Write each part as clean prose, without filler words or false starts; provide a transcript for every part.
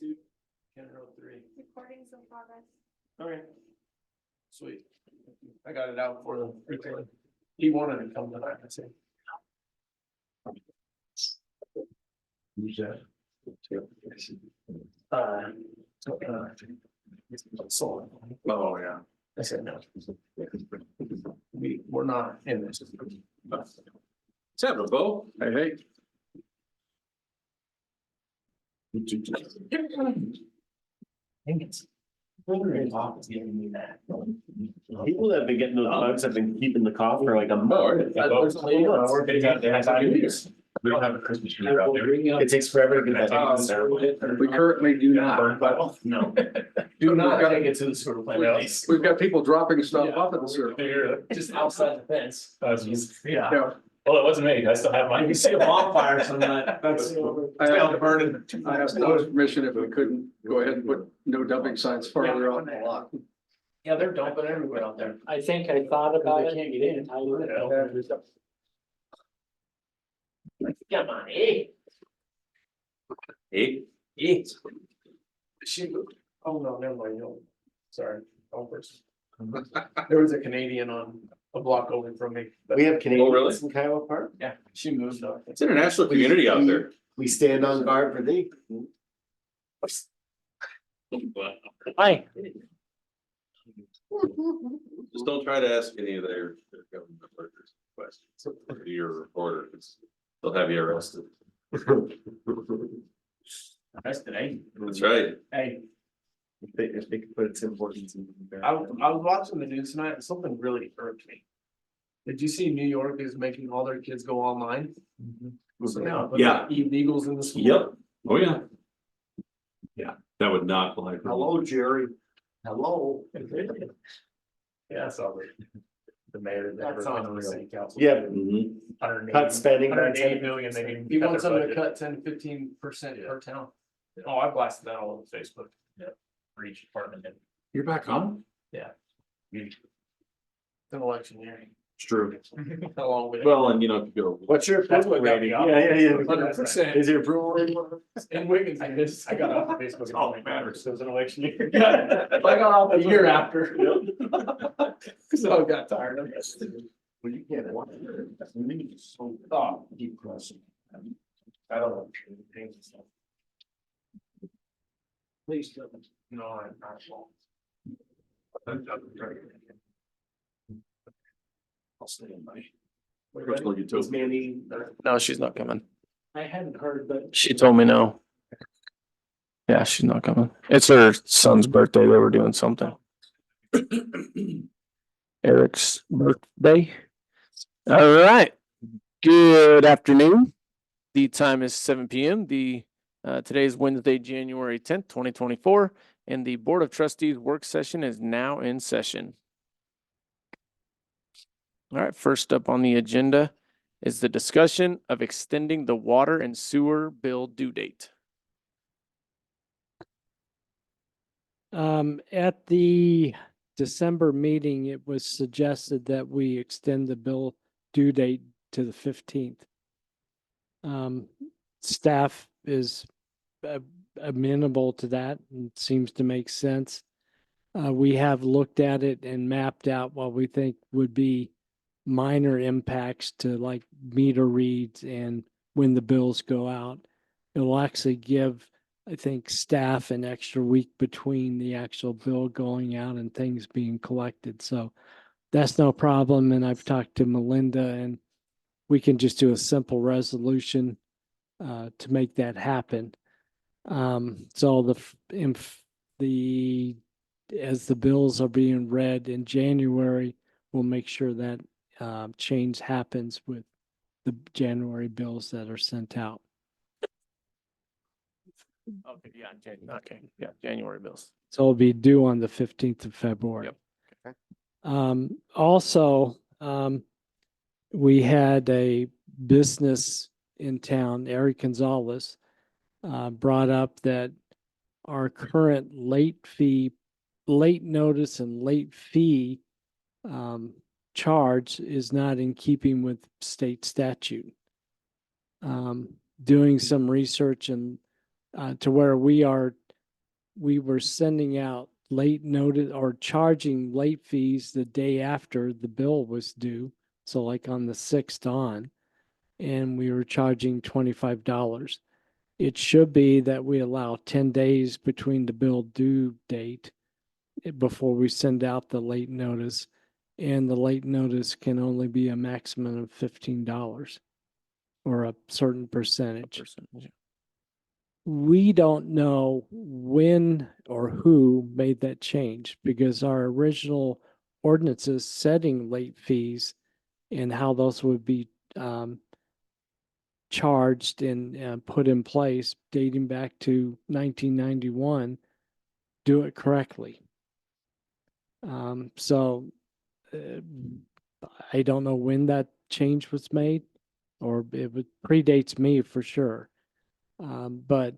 52, County Road 3. Recordings in progress. Okay. Sweet. I got it out for the recording. He wanted to come tonight, I said. Who's that? Oh, yeah. I said no. We're not in this. What's happening, Bo? Hey, hey. People that have been getting those bugs have been keeping the cough for like a month. We don't have a Christmas tree out there. It takes forever to get that. We currently do not. No. Do not take it to the sewer plant. We've got people dropping stuff off at the sewer. Just outside the fence. Yeah. Yeah, Well, it wasn't me. I still have You mine. can see a bonfire sometime. That's. I asked those permission if we couldn't go ahead and put no dumping signs farther out the lot. Yeah, they're dumping everywhere out there. I think I thought about it. They can't get in. I would have. Come on, eh? Eight. She moved. Oh, no, never mind, no. Sorry. First. There was a Canadian on a block over from me. We have Oh, really? Canadians in Kiowa Park. Yeah, she moved. It's an international community out there. We stand on guard for thee. Hi. Just don't try to ask any of their government workers questions. To your reporter, because they'll have you arrested. Arrested, eh? That's right. Hey, If they could put its importance in. I was watching the news tonight and something really irked me. Did you see New York is making all their kids go online? So now, Yeah. illegals in the school. Yep. Oh, yeah. Yeah, that would not fly. Hello, Jerry. Hello. Yeah, so the mayor. That's unreal. City council. Yeah. Mhm. Cut spending. 180 million, they need. He wants them to cut 10-15% per town. Oh, I blasted that all over Facebook. Yeah. For each department. You're back on? It's an election year. It's true. How long will it? Well, and you know, if you go. What's your That's what approval got me rating? off. Yeah. 100%. Is your approval rating? In Wiggins, I just, I got off of Facebook. Oh, it matters. It was an election year. I got off a year after. So I got tired of it. Well, you can't watch it. Oh, Depressing. I don't know. Please don't. No, I'm not. I'll stay in my. Is Mandy? No, she's not coming. I hadn't heard, but. She told me no. Yeah, she's not coming. It's her son's birthday. They were doing something. Eric's birthday. All right. Good afternoon. The time is 7 p.m. Today is Wednesday, January 10th, 2024, and the Board of Trustees work session is now in session. All right, first up on the agenda is the discussion of extending the water and sewer bill due date. At the December meeting, it was suggested that we extend the bill due date to the 15th. Staff is amenable to that and seems to make sense. We have looked at it and mapped out what we think would be minor impacts to like meter reads and when the bills go out. It'll actually give, I think, staff an extra week between the actual bill going out and things being collected. So that's no problem. And I've talked to Melinda and we can just do a simple resolution to make that happen. So as the bills are being read in January, we'll make sure that change happens with the January bills that are sent out. Okay, yeah, January bills. So it'll be due on the 15th of February. Yep. Also, we had a business in town, Eric Gonzalez, brought up that our current late notice and late fee charge is not in keeping with state statute. Doing some research and to where we are we were sending out late notice or charging late fees the day after the bill was due. So like on the 6th on, and we were charging $25. It should be that we allow 10 days between the bill due date before we send out the late notice. And the late notice can only be a maximum of $15 or a certain percentage. We don't know when or who made that change because our original ordinances setting late fees and how those would be charged and put in place dating back to 1991 do it correctly. So I don't know when that change was made, or predates me for sure. But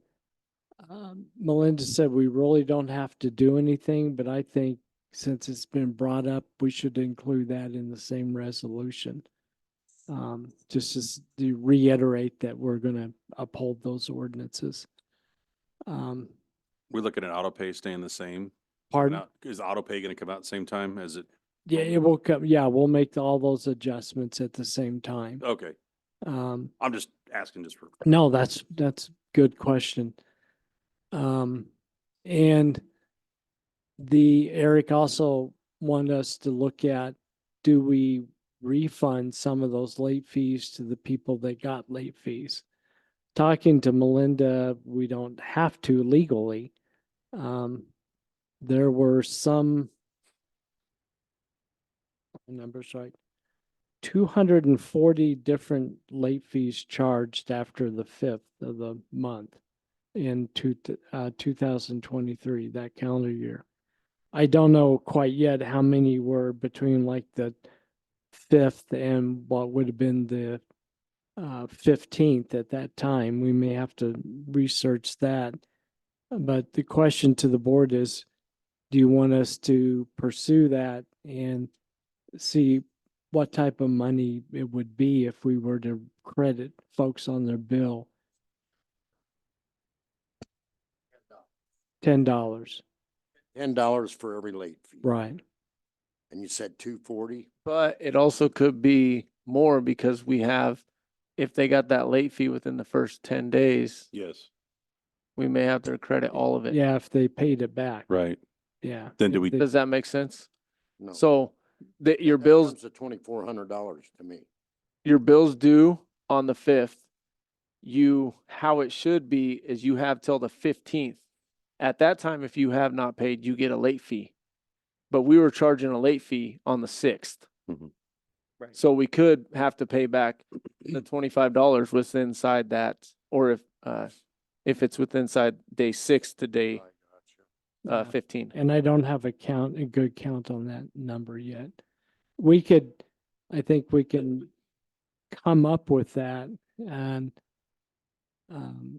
Melinda said we really don't have to do anything, but I think since it's been brought up, we should include that in the same resolution. Just to reiterate that we're going to uphold those ordinances. We're looking at auto pay staying the same. Pardon? Now, is auto pay going to come out at the same time as it? Yeah, it will come. Yeah, we'll make all those adjustments at the same time. Okay, Um, I'm just asking just for. no, that's good question. And Eric also wanted us to look at, do we refund some of those late fees to the people that got late fees? Talking to Melinda, we don't have to legally. There were some numbers right. 240 different late fees charged after the 5th of the month in 2023, that calendar year. I don't know quite yet how many were between like the 5th and what would have been the 15th at that time. We may have to research that. But the question to the board is, do you want us to pursue that and see what type of money it would be if we were to credit folks on their bill? $10, $10 for every late fee. right? And you said 240? But it also could be more because we have, if they got that late fee within the first 10 days, Yes. we may have to credit all of it. Yeah, if they paid it back. Right. Yeah. Then do we- Does that make sense? No. So your That bills, comes to $2,400 to me. your bills due on the 5th. How it should be is you have till the 15th. At that time, if you have not paid, you get a late fee. But we were charging a late fee on the 6th. Mhm. Right. So we could have to pay back the $25 within inside that, or if it's within inside day 6 to day Yeah. 15. And I don't have a good count on that number yet. I think we can come up with that and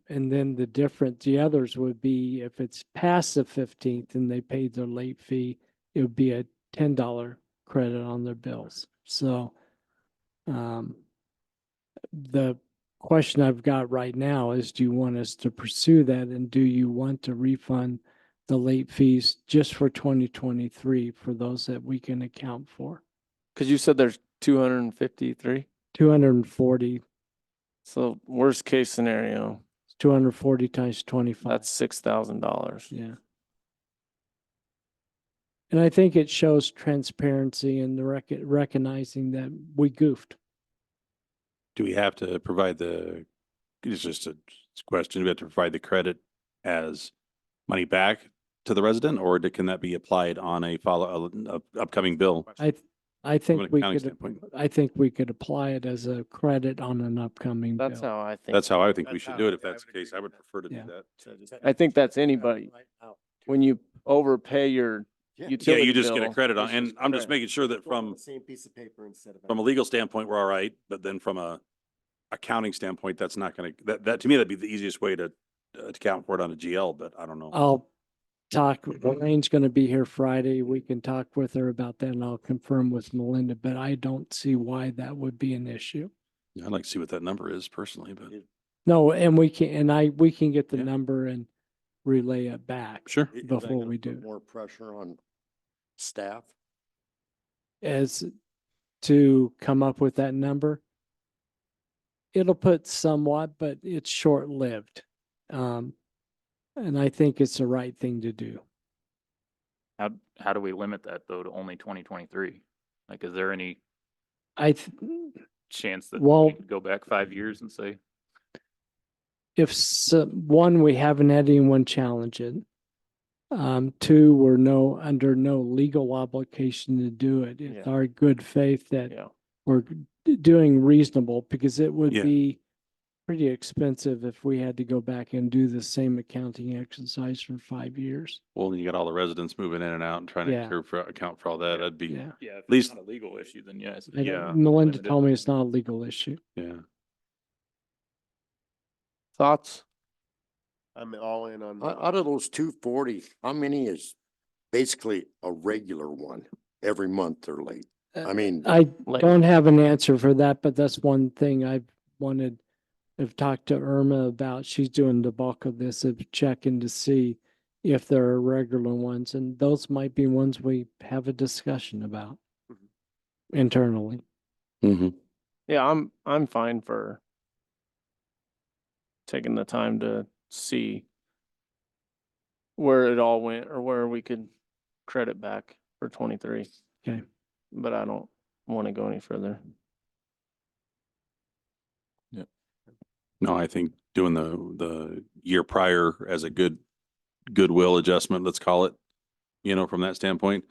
then the others would be if it's past the 15th and they paid their late fee, it would be a $10 credit on their bills. So the question I've got right now is, do you want us to pursue that, and do you want to refund the late fees just for 2023 for those that we can account for? Because you said there's 253. 240, So worst case scenario, 240 times 25. that's $6,000. Yeah. And I think it shows transparency and recognizing that we goofed. Do we have to provide it's just a question, do we have to provide the credit as money back to the resident, or can that be applied on a upcoming bill? I think From an we accounting could, standpoint. I think we could apply it as a credit on an upcoming bill. That's how I think. That's how I think we That's should how do it. If I that's the would case, I would prefer to do Yeah. that. I think that's anybody. When you overpay your Yeah, utility you just get a bill, credit on, it's and just I'm just credit. making sure that from Same piece of paper instead of. a legal standpoint, we're all right, but then from a accounting standpoint, that's not gonna, that to me, that'd be the easiest way to account for it on a GL, but I don't know. I'll talk, Elaine's going to be here Friday. We can talk with her about that and I'll confirm with Melinda, but I don't see why that would be an issue. I'd like to see what that number is personally, but No, and we can get the Yeah. number and relay it back. Sure. Is that Before gonna we put do. more pressure on staff? As to come up with that number. It'll put somewhat, but it's short-lived. And I think it's the right thing to do. How do we limit that though to only 2023? Like, is there any I, chance that Well- we could go back 5 years and say, if one, we haven't had anyone challenge it. Two, we're under no legal obligation to do it. It's Yeah. our good faith that Yeah. we're doing reasonable, because it would Yeah. be pretty expensive if we had to go back and do the same accounting exercise for 5 years. Well, you got all the residents moving in and out and trying to Yeah. account for all that. That'd be, Yeah. yeah, if least- it's not a legal issue, then yes. I Yeah. don't, Melinda limited. told me it's not a legal issue. yeah. Thoughts? I'm all in on. Out of those 240, how many is basically a regular one every month they're late? I mean, I Like- don't have an answer for that, but that's one thing I've talked to Irma about. She's doing the bulk of this, of checking to see if there are regular ones, and those might be ones we have a discussion about internally. Mm-hmm. Yeah, I'm fine for taking the time to see where it all went or where we could credit back for 23. Okay. But I don't want to go any further. No, I think doing the year prior as a goodwill adjustment, let's call it, from that standpoint,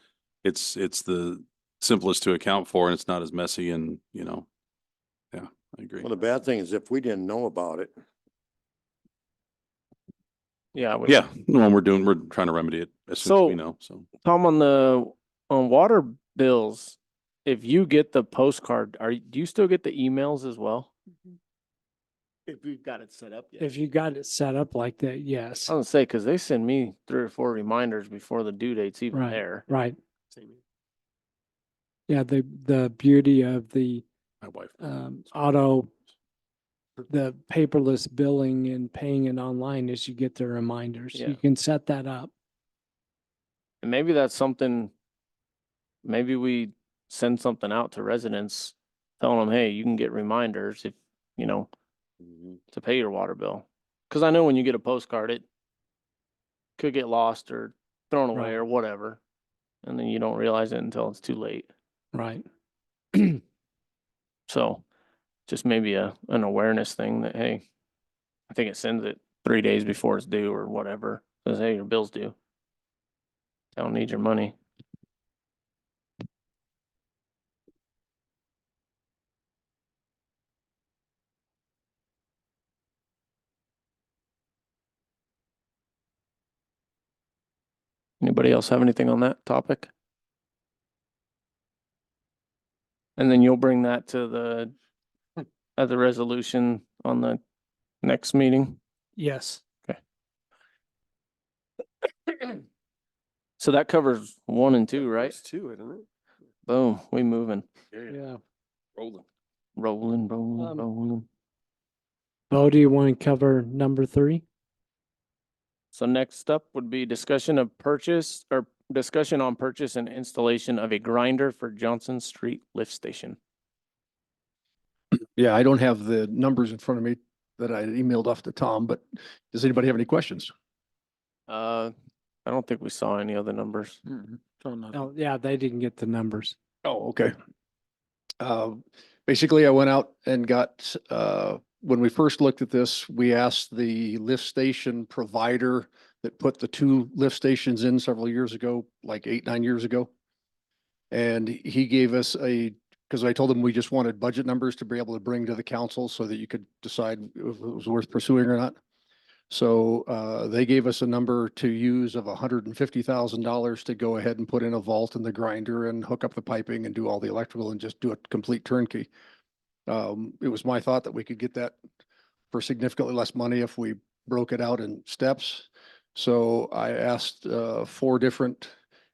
it's the simplest to account for and it's not as messy and, yeah, I agree. well, the bad thing is if we didn't know about it, Yeah. Yeah, no, we're trying to remedy it as soon as we So- know, so. Tom, on water bills, if you get the postcard, do you still get the emails as well? If we've got it set up. If you got it set up like that, yes. I was gonna say, cause they send me 3 or 4 reminders before the due date's even Right. there. Right. Same here. Yeah, the beauty of the My wife. the paperless billing and paying it online is you get the reminders. Yeah. You can set that up. And maybe that's something, maybe we send something out to residents, telling them, hey, you can get reminders if, to pay your water bill. Cause I know when you get a postcard, it could get lost or thrown away Right. or whatever. And then you don't realize it until it's too late. Right. So just maybe an awareness thing that, hey, I think it sends it 3 days before it's due or whatever. Says, hey, your bill's due. Don't need your money. Anybody else have anything on that topic? And then you'll bring that to the, as a resolution on the next meeting? Yes. So that covers 1 and 2, right? There's two, isn't it? Boom, we moving, Yeah. Rolling. rolling. Bo, do you want to cover number 3? So next up would be discussion on purchase and installation of a grinder for Johnson Street Lift Station. Yeah, I don't have the numbers in front of me that I emailed off to Tom, but does anybody have any questions? I don't think we saw any other numbers. Oh, yeah, they didn't get the numbers. Oh, okay. Basically, I went out and got, when we first looked at this, we asked the lift station provider that put the 2 lift stations in several years ago, like 8, 9 years ago. And he gave us because I told him we just wanted budget numbers to be able to bring to the council so that you could decide if it was worth pursuing or not. So they gave us a number to use of $150,000 to go ahead and put in a vault in the grinder and hook up the piping and do all the electrical and just do a complete turnkey. It was my thought that we could get that for significantly less money if we broke it out in steps. So I asked 4 different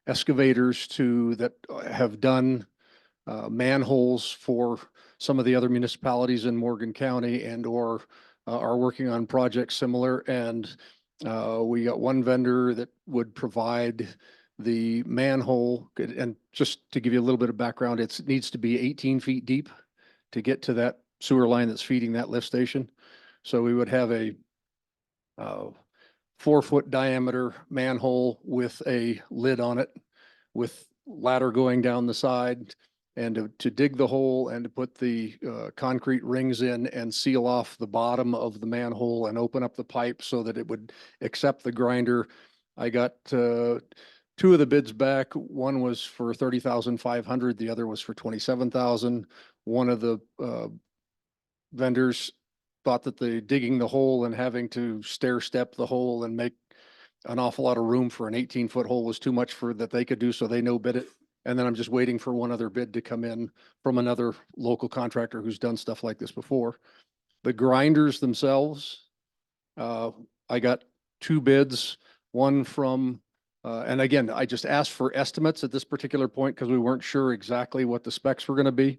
excavators that have done manholes for some of the other municipalities in Morgan County and/or are working on projects similar. And We got one vendor that would provide the manhole, and just to give you a little bit of background, it needs to be 18 feet deep to get to that sewer line that's feeding that lift station. So we would have a 4-foot diameter manhole with a lid on it, with ladder going down the side, and to dig the hole and to put the concrete rings in and seal off the bottom of the manhole and open up the pipe so that it would accept the grinder. I got two of the bids back. One was for 30,500. The other was for 27,000. One of the vendors thought that the digging the hole and having to stair step the hole and make an awful lot of room for an 18-foot hole was too much for that they could do, so they no bid it. And then I'm just waiting for one other bid to come in from another local contractor who's done stuff like this before. The grinders themselves, I got 2 bids, one from, and again, I just asked for estimates at this particular point because we weren't sure exactly what the specs were going to be.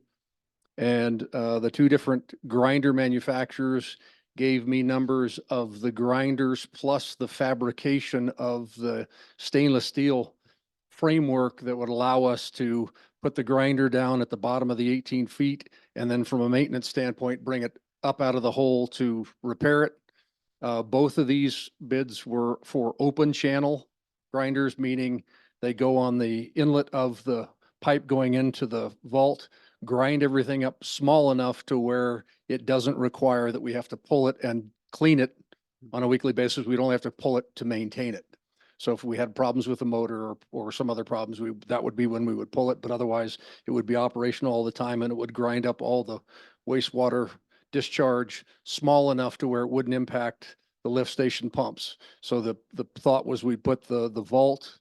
And the 2 different grinder manufacturers gave me numbers of the grinders plus the fabrication of the stainless steel framework that would allow us to put the grinder down at the bottom of the 18 feet, and then from a maintenance standpoint, bring it up out of the hole to repair it. Both of these bids were for open channel grinders, meaning they go on the inlet of the pipe going into the vault, grind everything up small enough to where it doesn't require that we have to pull it and clean it on a weekly basis. We'd only have to pull it to maintain it. So if we had problems with the motor or some other problems, that would be when we would pull it, but otherwise it would be operational all the time, and it would grind up all the wastewater discharge small enough to where it wouldn't impact the lift station pumps. So the thought was we'd put the vault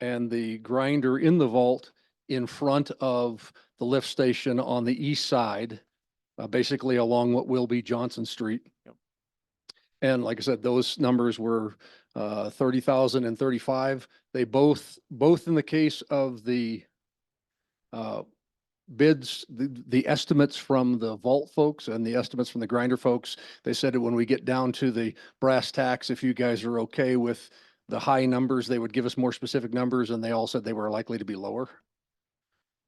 and the grinder in the vault in front of the lift station on the east side, basically along what will be Johnson Street. Yep. And like I said, those numbers were 30,000 and 35. They both in the case of the bids, the estimates from the vault folks and the estimates from the grinder folks, they said that when we get down to the brass tacks, if you guys are okay with the high numbers, they would give us more specific numbers, and they all said they were likely to be lower.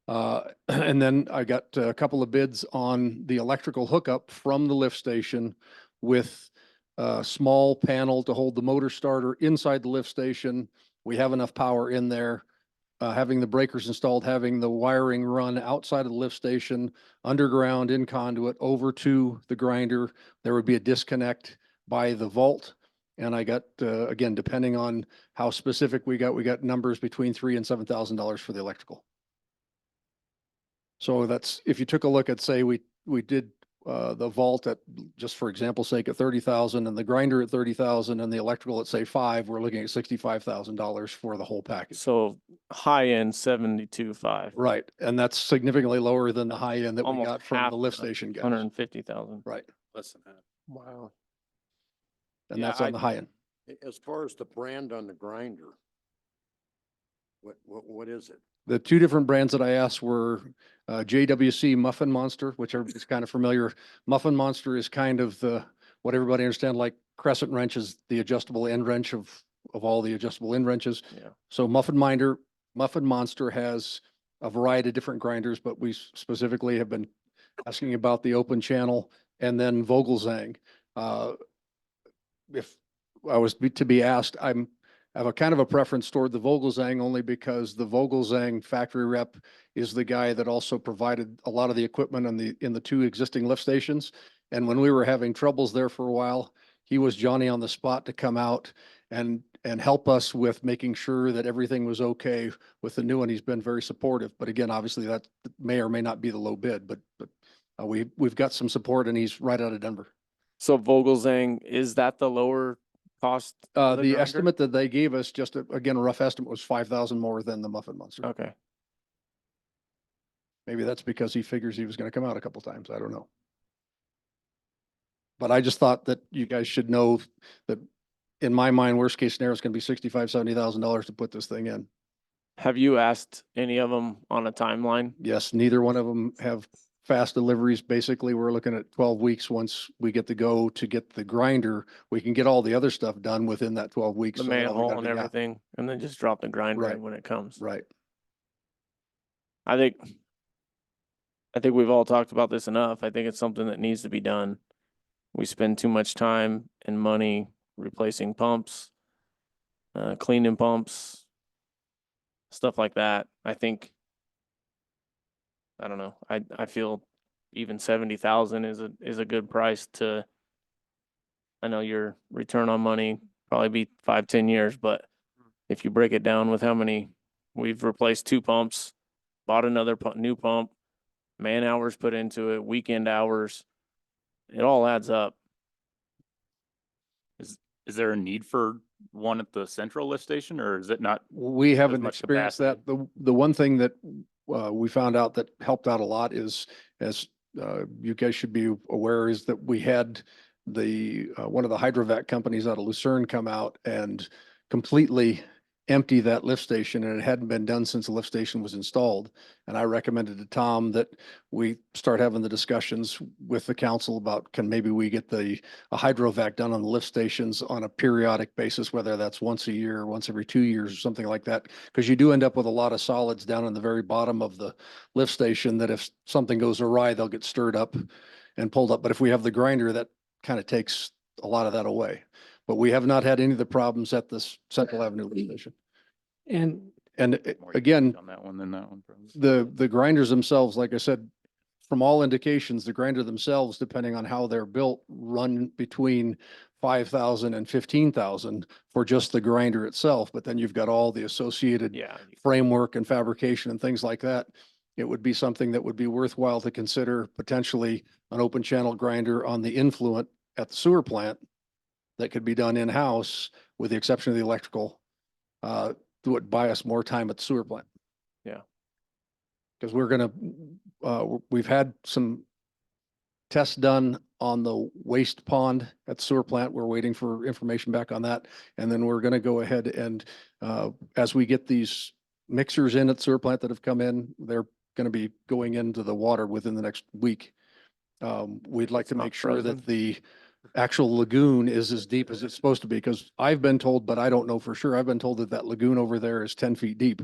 And then I got a couple of bids on the electrical hookup from the lift station with a small panel to hold the motor starter inside the lift station. We have enough power in there. Having the breakers installed, having the wiring run outside of the lift station, underground in conduit over to the grinder. There would be a disconnect by the vault. And I got, again, depending on how specific we got numbers between $3,000 and $7,000 for the electrical. So that's, if you took a look at, say, we did the vault at, just for example's sake, at 30,000, and the grinder at 30,000, and the electrical at, say, 5, we're looking at $65,000 for the whole package. So high end 72.5. Right, and that's significantly lower than the high end that we Almost got from half the lift the station guys. 150,000. Right, Less than that. Wow. and Yeah, that's on the high end. As far as the brand on the grinder, what is it? The 2 different brands that I asked were JWC Muffin Monster, which is kind of familiar. Muffin Monster is kind of what everybody understands, like crescent wrench is the adjustable end wrench of all the adjustable end wrenches. Yeah. So Muffin Monster has a variety of different grinders, but we specifically have been asking about the open channel, and then Vogelzang. If I was to be asked, I have a kind of a preference toward the Vogelzang, only because the Vogelzang factory rep is the guy that also provided a lot of the equipment in the 2 existing lift stations. And when we were having troubles there for a while, he was Johnny on the spot to come out and help us with making sure that everything was okay with the new one. He's been very supportive. But again, obviously that may or may not be the low bid, but we've got some support, and he's right out of Denver. So Vogelzang, is that the lower cost? of The grinder? estimate that they gave us, just again, a rough estimate, was 5,000 more than the Muffin Monster. Okay. Maybe that's because he figures he was going to come out a couple times. I don't know. But I just thought that you guys should know that in my mind, worst case scenario is going to be $65,000, $70,000 to put this thing in. Have you asked any of them on a timeline? Yes, neither one of them have fast deliveries. Basically, we're looking at 12 weeks. Once we get the go to get the grinder, we can get all the other stuff done within that 12 weeks. The So then all we manhole gotta and do- yeah, everything, and then just drop the grinder Right. in when it comes. Right. I think we've all talked about this enough. I think it's something that needs to be done. We spend too much time and money replacing pumps, cleaning pumps, stuff like that. I don't know. I feel even 70,000 is a good price to. I know your return on money probably be 5-10 years, but if you break it down with how many we've replaced 2 pumps, bought another new pump, man hours put into it, weekend hours, it all adds up. Is there a need for one at the central lift station, or is it not? We haven't much experienced that. The one thing that we found out that helped out a lot is, as you guys should be aware, is that we had the one of the hydrovac companies out of Lucerne come out and completely empty that lift station, and it hadn't been done since the lift station was installed. And I recommended to Tom that we start having the discussions with the council about, can maybe we get a hydrovac done on the lift stations on a periodic basis, whether that's once a year, once every 2 years or something like that. Because you do end up with a lot of solids down in the very bottom of the lift station that if something goes awry, they'll get stirred up and pulled up. But if we have the grinder, that kind of takes a lot of that away. But we have not had any of the problems at this Central Avenue lift station. And More Again, on that one than that one, probably. the grinders themselves, like I said, from all indications, the grinder themselves, depending on how they're built, run between 5,000 and 15,000 for just the grinder itself. But then you've got all the associated Yeah. framework and fabrication and things like that. It would be something that would be worthwhile to consider, potentially an open channel grinder on the influent at the sewer plant that could be done in-house, with the exception of the electrical. Would buy us more time at the sewer plant. Yeah. Because we've had some tests done on the waste pond at the sewer plant. We're waiting for information back on that. And then we're gonna go ahead and, as we get these mixers in at the sewer plant that have come in, they're gonna be going into the water within the next week. We'd like to not make sure frozen. that the actual lagoon is as deep as it's supposed to be, because I've been told, but I don't know for sure. I've been told that lagoon over there is 10 feet deep.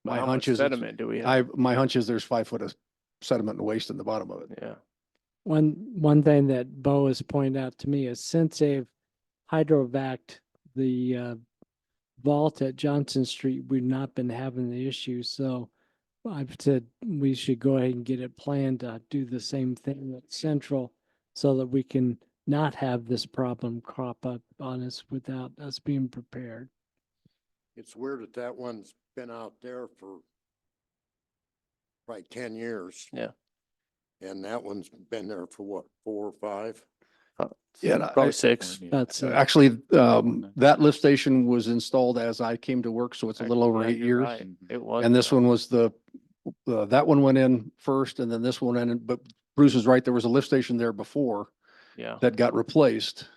My How much hunch is, sediment do we have? my hunch is there's 5 foot of sediment and waste in the bottom of it. Yeah. one thing that Bo has pointed out to me is, since they've hydrovaced the vault at Johnson Street, we've not been having the issue. So I've said we should go ahead and get it planned to do the same thing at Central, so that we can not have this problem crop up on us without us being prepared. It's weird that that one's been out there for probably 10 years. Yeah. And that one's been there for what, 4 or 5? Yeah, and Probably 6. That's Actually, that lift station was installed as I came to work, so it's a little over Yeah, 8 you're years. right. It was. And this one was that one went in first, and then this one in, but Bruce is right, there was a lift station there before Yeah. that got replaced.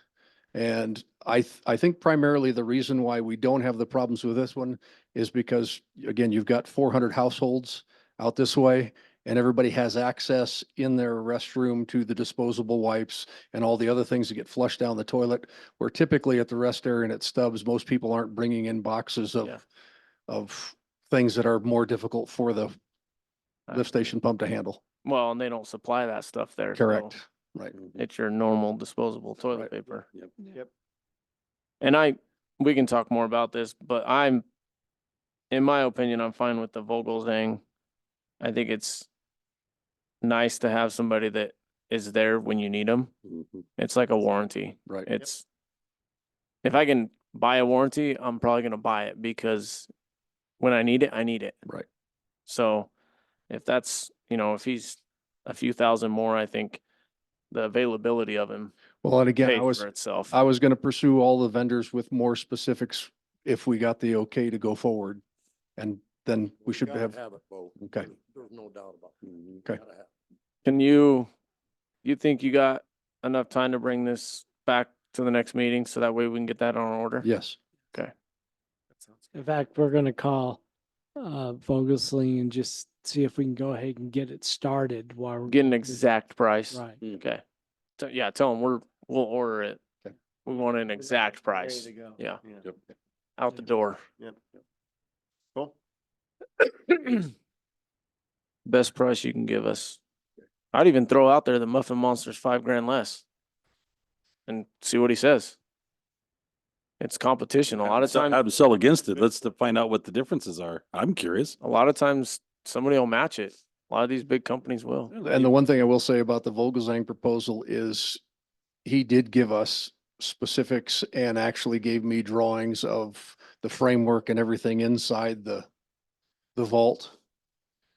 And I think primarily the reason why we don't have the problems with this one is because, again, you've got 400 households out this way, and everybody has access in their restroom to the disposable wipes and all the other things that get flushed down the toilet. Where typically at the rest area and at Stubbs, most people aren't bringing in boxes Yeah. of things that are more difficult for the lift station pump to handle. Well, and they don't supply that stuff there. so Correct. Right. It's your normal disposable toilet Right. paper. Yep. And we can talk more about this, but in my opinion, I'm fine with the Vogelzang. I think it's nice to have somebody that is there when you need them. It's like a warranty. Right. It's, if I can buy a warranty, I'm probably gonna buy it, because when I need it, I need it. Right. So if that's, if he's a few thousand more, I think the availability of him Well, and again, pays for itself. I was going to pursue all the vendors with more specifics if we got the okay to go forward. And then we should Gotta have, have it, Bo. Okay. There's no doubt about it. Okay. Gotta have it. Can you think you got enough time to bring this back to the next meeting, so that way we can get that on order? yes. In fact, we're gonna call Vogelsling and just see if we can go ahead and get it started while we're. Get an exact price. Right. Okay. So, yeah, tell them we'll order it. Okay. We want an exact price. Yeah, out the door. Cool. Best price you can give us. I'd even throw out there the Muffin Monster's $5,000 less. And see what he says. It's competition. A lot of times, How to sell against it. Let's find out what the differences are. I'm curious. somebody will match it. A lot of these big companies will. And the one thing I will say about the Vogelsang proposal is he did give us specifics and actually gave me drawings of the framework and everything inside the vault.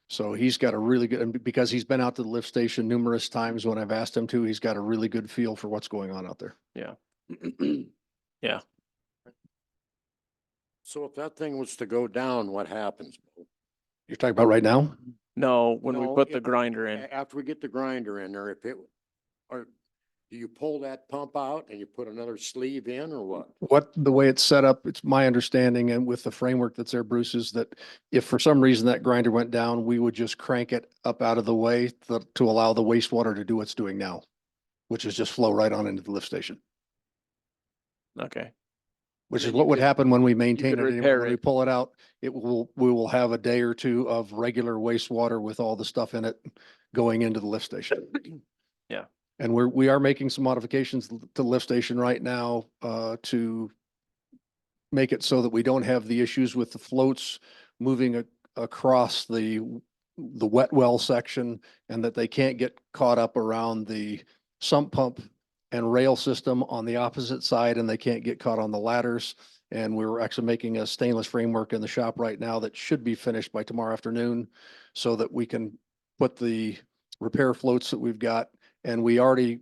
So he's got a really good, and because he's been out to the lift station numerous times when I've asked him to, he's got a really good feel for what's going on out there. Yeah. So if that thing was to go down, what happens? You're talking about right now? No, when we No, put the if- grinder in. After we get the grinder in there, if it, or do you pull that pump out and you put another sleeve in or what? The way it's set up, it's my understanding and with the framework that's there, Bruce, is that if for some reason that grinder went down, we would just crank it up out of the way to allow the wastewater to do what's doing now, which is just flow right on into the lift station, Okay. which Then is you what would could- happen when we maintain could it. Anyway. repair When we it. pull it out, we will have a day or two of regular wastewater with all the stuff in it going into the lift station. Yeah. And we are making some modifications to the lift station right now, to make it so that we don't have the issues with the floats moving across the wet well section and that they can't get caught up around the sump pump and rail system on the opposite side and they can't get caught on the ladders. And we're actually making a stainless framework in the shop right now that should be finished by tomorrow afternoon so that we can put the repair floats that we've got. And we already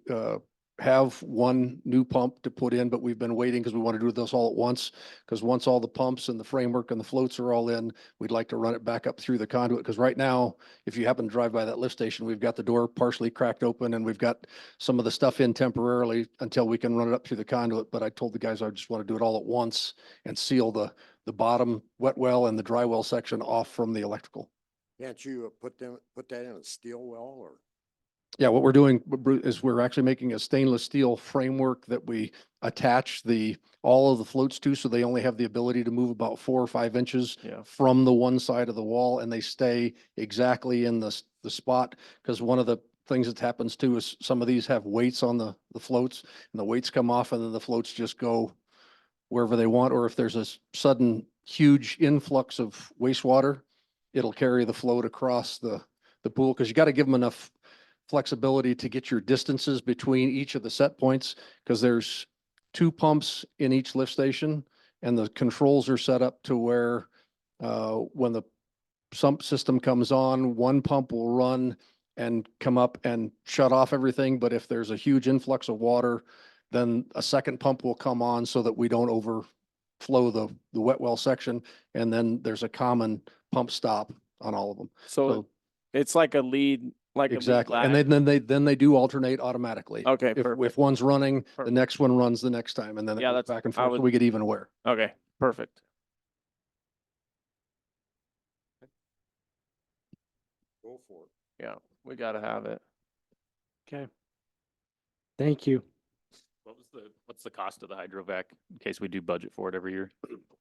have one new pump to put in, but we've been waiting because we want to do this all at once. Because once all the pumps and the framework and the floats are all in, we'd like to run it back up through the conduit. Because right now, if you happen to drive by that lift station, we've got the door partially cracked open and we've got some of the stuff in temporarily until we can run it up through the conduit. But I told the guys I just want to do it all at once and seal the bottom wet well and the dry well section off from the electrical. Can't you put that in a steel well or? Yeah, what we're doing is we're actually making a stainless steel framework that we attach all of the floats to, so they only have the ability to move about 4 or 5 inches Yeah. from the one side of the wall, and they stay exactly in the spot. Because one of the things that happens too is some of these have weights on the floats, and the weights come off, and then the floats just go wherever they want. Or if there's a sudden huge influx of wastewater, it'll carry the float across the pool, because you got to give them enough flexibility to get your distances between each of the set points, because there's 2 pumps in each lift station and the controls are set up to where when the sump system comes on, one pump will run and come up and shut off everything. But if there's a huge influx of water, then a second pump will come on so that we don't overflow the wet well section. And then there's a common pump stop on all of them. So it's like a lead, like Exactly. a And lead lag. then they do alternate automatically. Okay, If perfect. one's running, the Perfect. next one runs the next time, and then it Yeah, goes that's- back and I forth, so would- we get even wear. Okay, perfect. Go for it. Yeah, we gotta have it. Okay. Thank you. What's the cost of the hydrovac in case we do budget for it every year?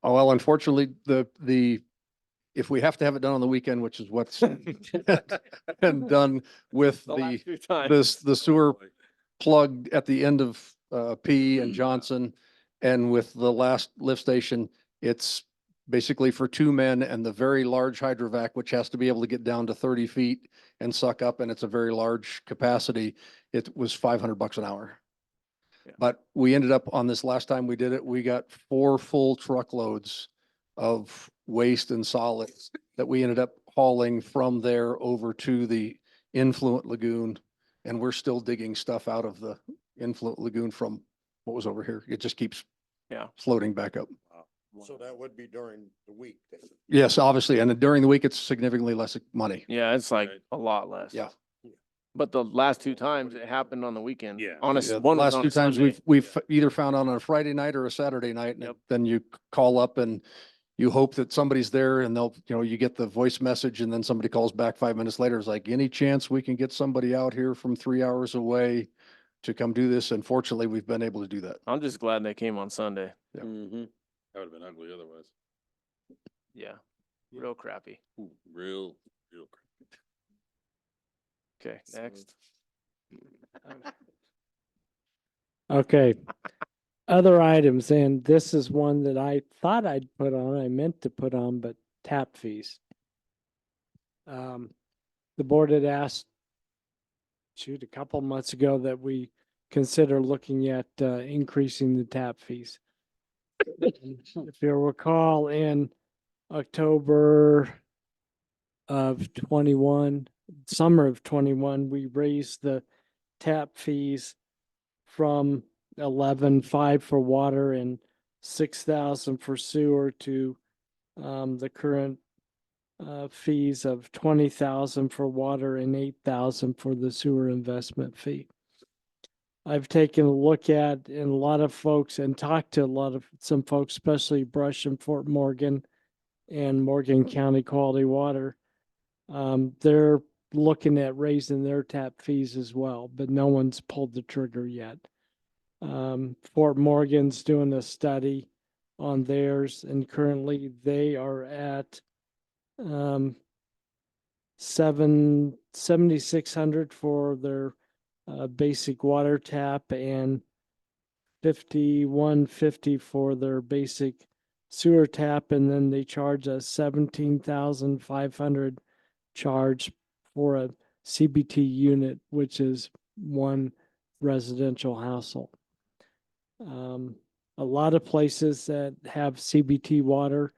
Oh, well, unfortunately, if we have to have it done on the weekend, which is what's been done with The last the few times. the sewer plugged at the end of P and Johnson, and with the last lift station, it's basically for 2 men and the very large hydrovac, which has to be able to get down to 30 feet and suck up, and it's a very large capacity. It was $500 an hour. Yeah. But we ended up on this last time we did it, we got 4 full truckloads of waste and solids that we ended up hauling from there over to the influent lagoon. And we're still digging stuff out of the influent lagoon from what was over here. It just keeps floating back up. So that would be during the week then. Yes, obviously. And during the week, it's significantly less money. Yeah, it's like Right. a lot less. Yeah. But the last 2 times it happened on the weekend. Yeah. On a, Yeah, one was last on 2 a times Sunday. we've either found out on a Friday night or a Saturday night, and Yep. then you call up and you hope that somebody's there and they'll, you get the voice message and then somebody calls back 5 minutes later. It's like, any chance we can get somebody out here from 3 hours away to come do this? And fortunately, we've been able to do that. I'm just glad they came on Sunday. Yeah. That would have been ugly otherwise. Yeah, real crappy. Ooh, real. Okay, next. Okay. Other items, and this is one that I thought I'd put on, I meant to put on, but tap fees. The board had asked, a couple months ago that we consider looking at increasing the tap fees. If you recall, in October of 21, summer of 21, we raised the tap fees from 11,500 for water and 6,000 for sewer to the current fees of 20,000 for water and 8,000 for the sewer investment fee. I've taken a look at, and a lot of folks, and talked to some folks, especially Brush and Fort Morgan and Morgan County Quality Water. They're looking at raising their tap fees as well, but no one's pulled the trigger yet. Fort Morgan's doing a study on theirs, and currently they are at 7,600 for their basic water tap and 5,150 for their basic sewer tap, and then they charge a 17,500 charge for a CBT unit, which is one residential household. A lot of places that have CBT water,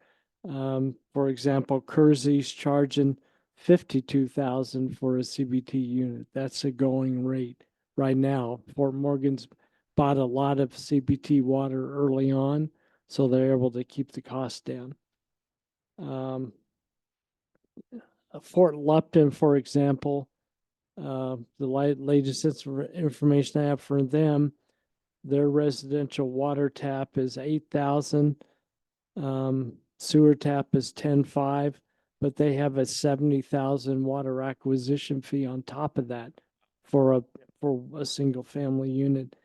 for example, Kersey's charging 52,000 for a CBT unit. That's a going rate right now. Fort Morgan's bought a lot of CBT water early on, so they're able to keep the cost down. Fort Lupton, for example, the latest information I have for them, their residential water tap is 8,000. Sewer tap is 10,500, but they have a 70,000 water acquisition fee on top of that for a single family unit,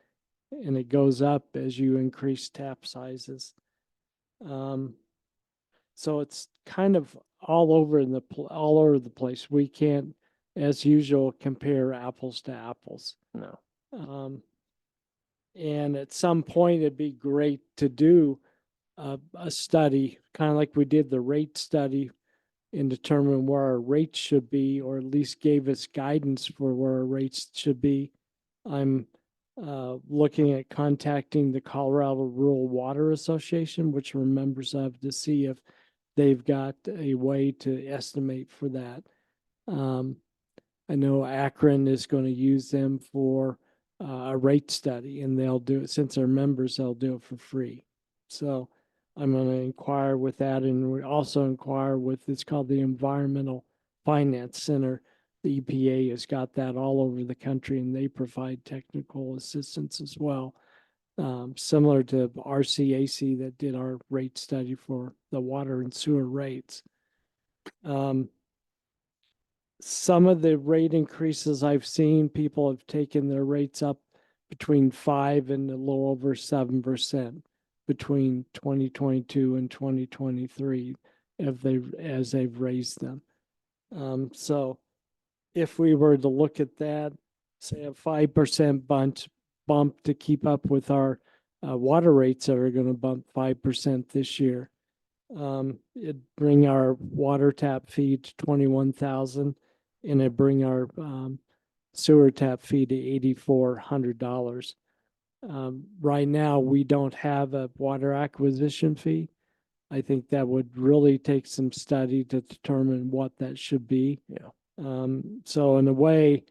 and it goes up as you increase tap sizes. So it's kind of all over the place. We can't, as usual, compare apples to apples. No. And at some point, it'd be great to do a study, kind of like we did the rate study, and determine where our rates should be, or at least gave us guidance for where our rates should be. I'm looking at contacting the Colorado Rural Water Association, which we're members of, to see if they've got a way to estimate for that. I know Akron is going to use them for a rate study, and they'll do it, since they're members, they'll do it for free. So I'm going to inquire with that, and we also inquire with, it's called the Environmental Finance Center. The EPA has got that all over the country, and they provide technical assistance as well. Similar to RCAC that did our rate study for the water and sewer rates. Some of the rate increases I've seen, people have taken their rates up between 5% and a little over 7% between 2022 and 2023 as they've raised them. So if we were to look at that, say a 5% bump to keep up with our water rates that are going to bump 5% this year, it'd bring our water tap fee to 21,000, and it'd bring our sewer tap fee to $8,400. Right now, we don't have a water acquisition fee. I think that would really take some study to determine what that should be. Yeah. So in a way,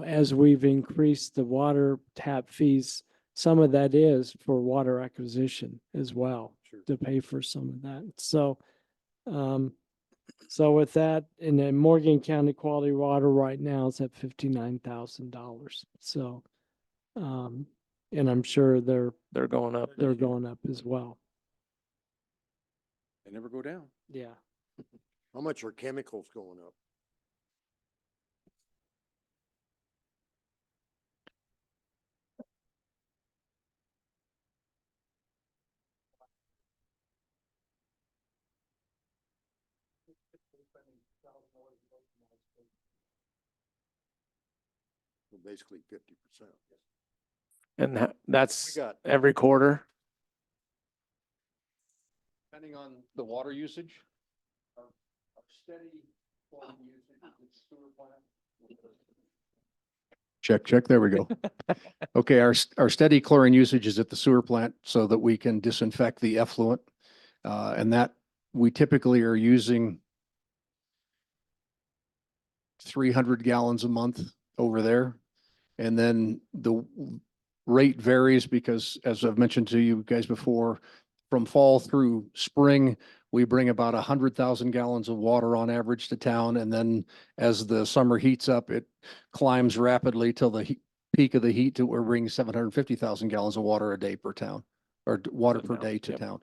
as we've increased the water tap fees, some of that is for water acquisition as well, to pay for some of that. So, so with that, in the Morgan County Quality Water right now is at $59,000. So, and I'm sure they're They're going up. going up as well. They never go down. Yeah. How much are chemicals going up? So basically 50%. And that's We got- every quarter. Depending on the water usage. Our steady chlorine usage at the sewer plant. Check, there we go. Okay, our steady chlorine usage is at the sewer plant so that we can disinfect the effluent. And that we typically are using 300 gallons a month over there. And then the rate varies because, as I've mentioned to you guys before, from fall through spring, we bring about 100,000 gallons of water on average to town. And then as the summer heats up, it climbs rapidly till the peak of the heat to where we're bringing 750,000 gallons of water a day per town, or water To per town, day to yep. town.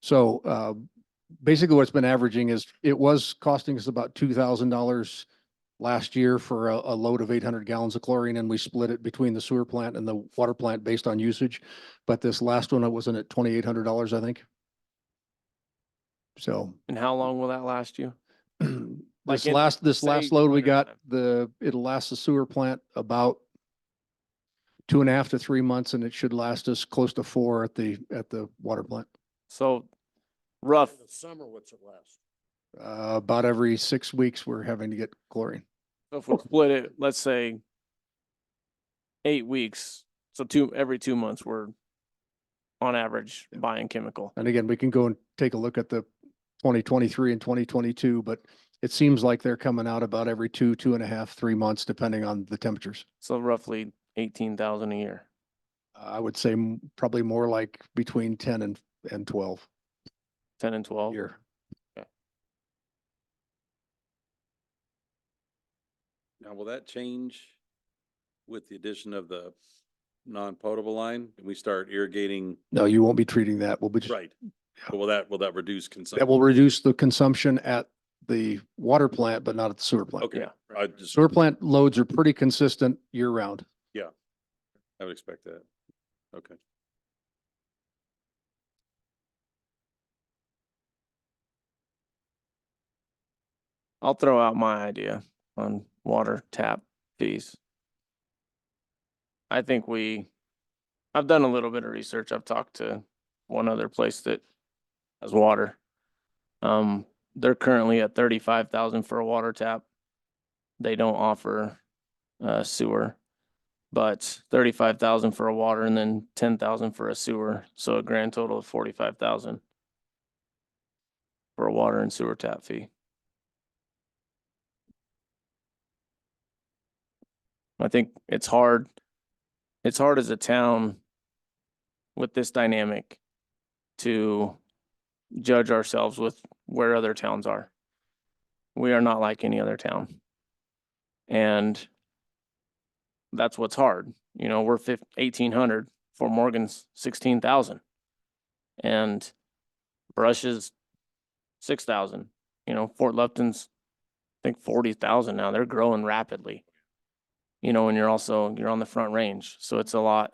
So basically what's been averaging is it was costing us about $2,000 last year for a load of 800 gallons of chlorine, and we split it between the sewer plant and the water plant based on usage. But this last one, it wasn't at $2,800, I think. So And how long will that last you? Like this in, last say, load we got, wintertime. it'll last the sewer plant about 2.5 to 3 months, and it should last us close to 4 at the water plant. So rough, In the summer, what's it last? About every 6 weeks, we're having to get chlorine. so if we split it, let's say 8 weeks, so every 2 months, we're on average buying chemical. And again, we can go and take a look at the 2023 and 2022, but it seems like they're coming out about every 2.5, 3 months, depending on the temperatures. So roughly 18,000 a year. I would say probably more like between 10 and 12 10 and a 12. year. Now, will that change with the addition of the non-potable line? And we start irrigating, No, you won't be treating that. We'll be just, right? But will that reduce consumption? that will reduce the consumption at the water plant, but not at the sewer plant. Okay, Yeah. I just, Sewer plant loads are pretty consistent year round. I would expect that. Okay. I'll throw out my idea on water tap fees. I think I've done a little bit of research. I've talked to one other place that has water. They're currently at 35,000 for a water tap. They don't offer sewer, but 35,000 for a water and then 10,000 for a sewer. So a grand total of 45,000 for a water and sewer tap fee. I think it's hard. It's hard as a town with this dynamic to judge ourselves with where other towns are. We are not like any other town. And that's what's hard. You know, we're 1,800, Fort Morgan's 16,000. And Brush is 6,000. You know, Fort Lupton's, I think 40,000 now. They're growing rapidly. You know, and you're on the Front Range. So it's a lot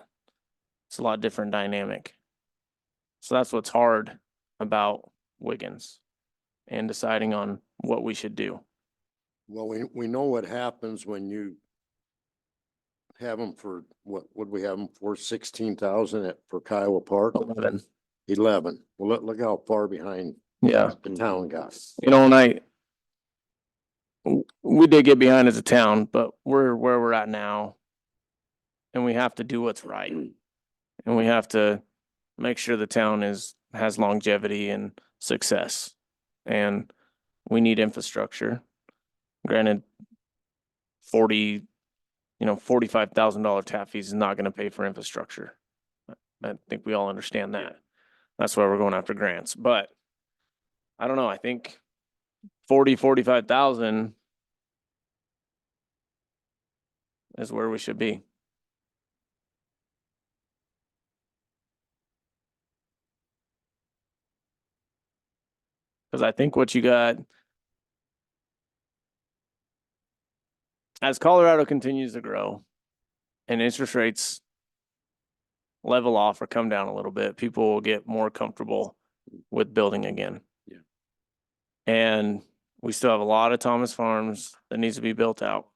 different dynamic. So that's what's hard about Wiggins and deciding on what we should do. Well, we know what happens when you have them for, what would we have them for, 16,000 for Kiowa Park? 11. Well, look how far behind Yeah. the town got. You know, we did get behind as a town, but we're where we're at now. And we have to do what's right. And we have to make sure the town has longevity and success. And we need infrastructure. Granted, $45,000 tap fees is not gonna pay for infrastructure. I think we all understand that. That's why we're going after grants, but I don't know, I think 45,000 is where we should be. Cause I think what you got. As Colorado continues to grow and interest rates level off or come down a little bit, people will get more comfortable with building again. Yeah. And we still have a lot of Thomas Farms that needs to be built out.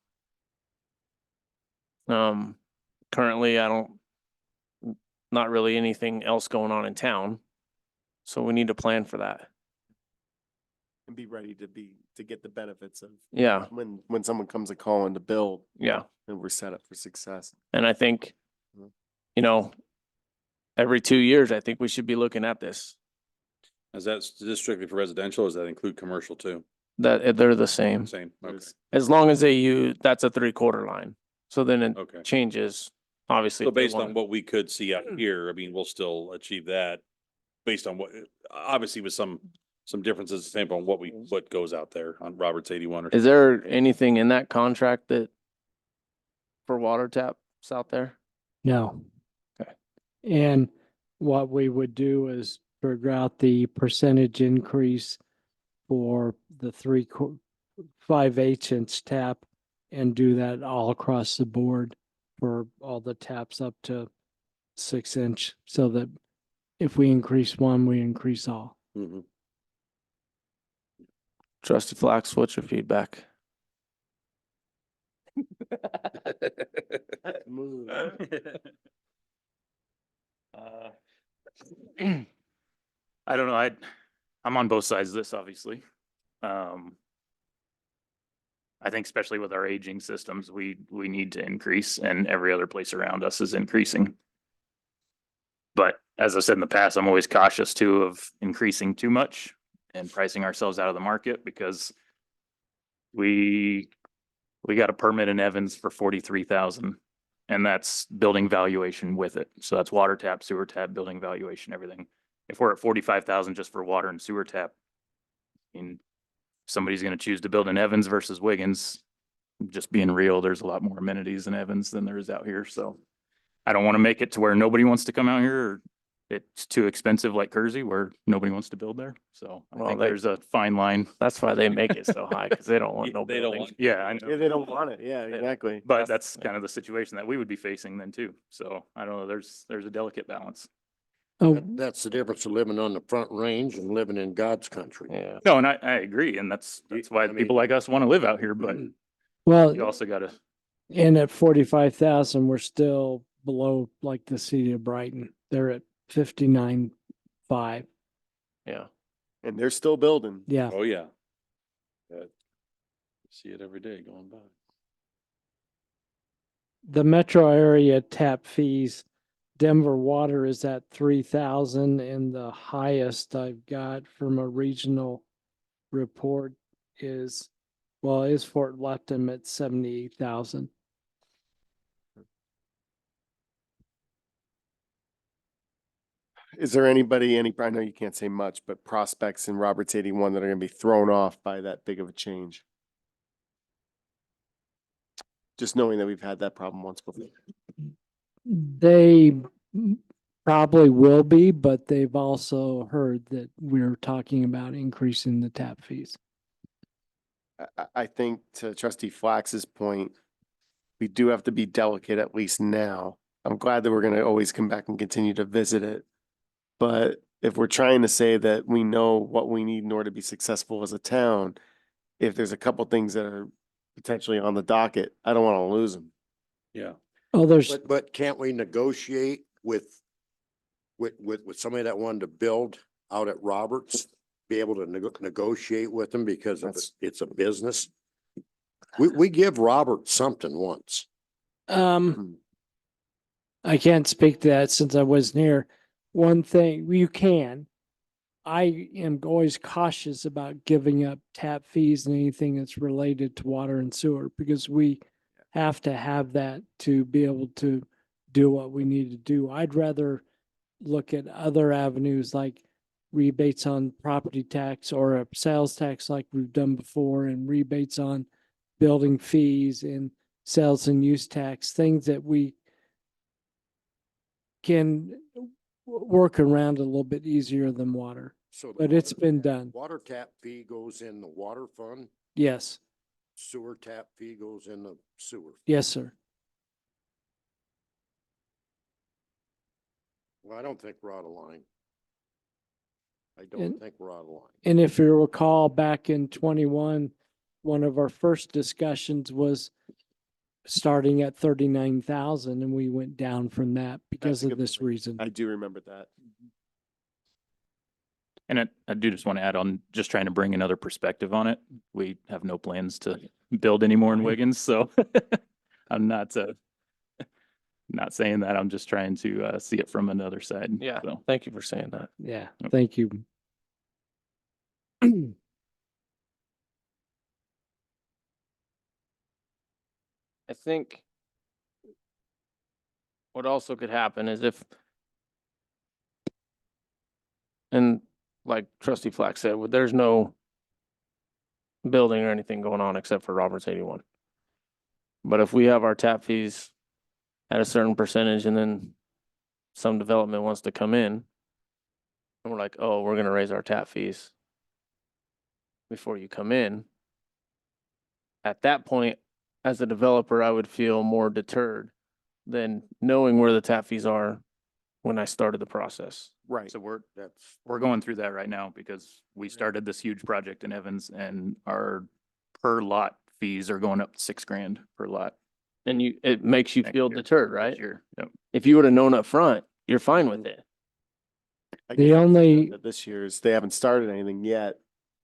Currently, not really anything else going on in town. So we need to plan for that. And be ready to get the benefits of Yeah, when someone comes a calling to build yeah. and we're set up for success. And I think, you know, every 2 years, I think we should be looking at this. Is that just strictly for residential? Or does that include commercial too? That they're the same. Same, okay, As long as they use, that's a 3/4 line. So then it okay. changes, obviously. So if they based on wanna- what we could see out here, I mean, we'll still achieve that based on what, obviously with some differences, same on what goes out there on Roberts 81 or. Is there anything in that contract that for water taps out there? No. Okay. And what we would do is figure out the percentage increase for the 5/8 tap and do that all across the board for all the taps up to 6 inch, so that if we increase one, we increase all. Mhm. Trustee Flax, what's your feedback? I don't know, I'm on both sides of this, obviously. I think especially with our aging systems, we need to increase, and every other place around us is increasing. But as I said in the past, I'm always cautious too of increasing too much and pricing ourselves out of the market, because we got a permit in Evans for 43,000, and that's building valuation with it. So that's water tap, sewer tap, building valuation, everything. If we're at 45,000 just for water and sewer tap, I mean, somebody's going to choose to build in Evans versus Wiggins. Just being real, there's a lot more amenities in Evans than there is out here. So I don't want to make it to where nobody wants to come out here, or it's too expensive like Kersey where nobody wants to build there. So I Well, think they- there's a fine line. That's why they make it so high, because they don't want no They don't building. want- Yeah, I know. Yeah, they don't want it. Yeah, exactly. But that's kind of the situation that we would be facing then too. So I don't know, there's a delicate balance. Oh, That's the difference of living on the front range and living in God's country. Yeah. No, and I agree. And that's why I mean- people like us want to live out here, but well, you also gotta, and at 45,000, we're still below like the city of Brighton. They're at 59.5. Yeah. And they're still building. Yeah. Oh, yeah. See it every day going by. The metro area tap fees, Denver Water is at 3,000, and the highest I've got from a regional report is Fort Lupton at 78,000. Is there anybody, I know you can't say much, but prospects in Roberts 81 that are gonna be thrown off by that big of a change? Just knowing that we've had that problem once before. They probably will be, but they've also heard that we're talking about increasing the tap fees. I think to Trustee Flax's point, we do have to be delicate at least now. I'm glad that we're gonna always come back and continue to visit it. But if we're trying to say that we know what we need in order to be successful as a town, if there's a couple things that are potentially on the docket, I don't want to lose them. Yeah. Oh, there's, But can't we negotiate with somebody that wanted to build out at Roberts? Be able to negotiate with them because it's a business? We give Roberts something once. I can't speak to that since I wasn't here. One thing, you can. I am always cautious about giving up tap fees and anything that's related to water and sewer, because we have to have that to be able to do what we need to do. I'd rather look at other avenues like rebates on property tax or a sales tax like we've done before, and rebates on building fees and sales and use tax, things that we can work around a little bit easier than water, So the but it's water been tap- done. Water tap fee goes in the water fund, Yes, sewer tap fee goes in the sewer. yes, sir. Well, I don't think we're out of line. I And- don't think we're out of line. And if you recall, back in 21, one of our first discussions was starting at 39,000, and we went down from that because That's a of good this point. reason. I do remember that. And I do just want to add on, just trying to bring another perspective on it. We have no plans to build any more in Right. Wiggins, so I'm not saying that. I'm just trying to see it from another side. Yeah, So, thank you for saying that. Yeah, Yep. thank you. I think what also could happen is if, and like Trustee Flack said, there's no building or anything going on except for Roberts 81. But if we have our tap fees at a certain percentage and then some development wants to come in and we're like, oh, we're gonna raise our tap fees before you come in. At that point, as a developer, I would feel more deterred than knowing where the tap fees are when I started the process. Right. so we're That's, going through that right now because we started this huge project in Evans and our per lot fees are going up $6,000 per lot. And it makes you next feel year, deterred, this right? year. Yep. If you would have known up front, you're fine with it. I The guess only- that this year is they haven't started anything yet.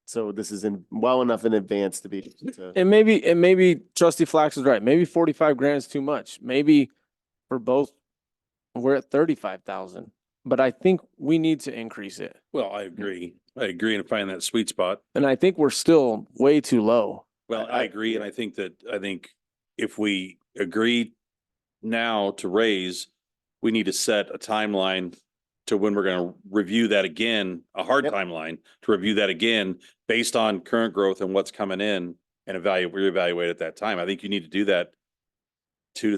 So this is in well enough in advance to be. And maybe Trustee Flax is right. Maybe 45 grand is too much. Maybe for both, we're at 35,000. But I think we need to increase it. Well, I agree. I agree and find that sweet spot. And I think we're still way too low. Well, I agree, and I think if we agree now to raise, we need to set a timeline to when we're gonna review that again, a hard Yep. timeline to review that again based on current growth and what's coming in and reevaluate at that time. I think you need to do that 2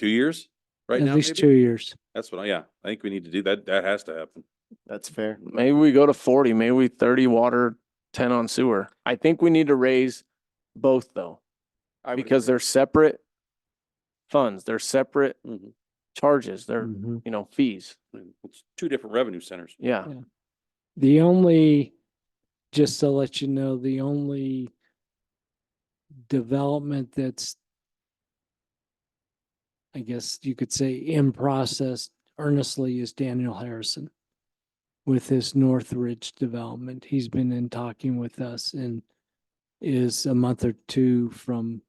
years right At now. least maybe? 2 years. That's what, yeah, I think we need to do that. That has to happen. That's fair. Maybe we go to 40, maybe we 30 water, 10 on sewer. I think we need to raise both though, I would because agree. they're separate funds, they're separate Mhm. charges, they're, Mhm. fees. It's two different revenue centers. Yeah. Yeah. The only, just to let you know, the only development that's, I guess you could say, in process earnestly is Daniel Harrison with his North Ridge development. He's been in talking with us and is a month or two from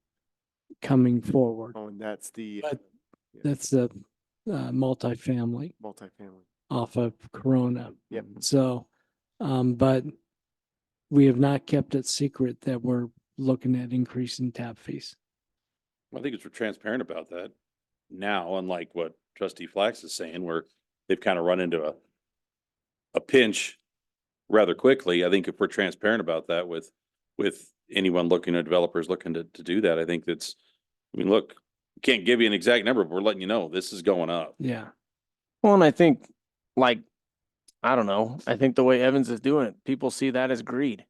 coming forward. Oh, and that's the But that's the multifamily multifamily. off of Corona. Yep. So, but we have not kept it secret that we're looking at increasing tap fees. I think it's we're transparent about that now, unlike what Trustee Flax is saying, where they've kind of run into a pinch rather quickly. I think if we're transparent about that with anyone looking at developers looking to do that, I think I mean, look, can't give you an exact number, but we're letting you know this is going up. Yeah. Well, and I think, like, I don't know, I think the way Evans is doing it, people see that as greed.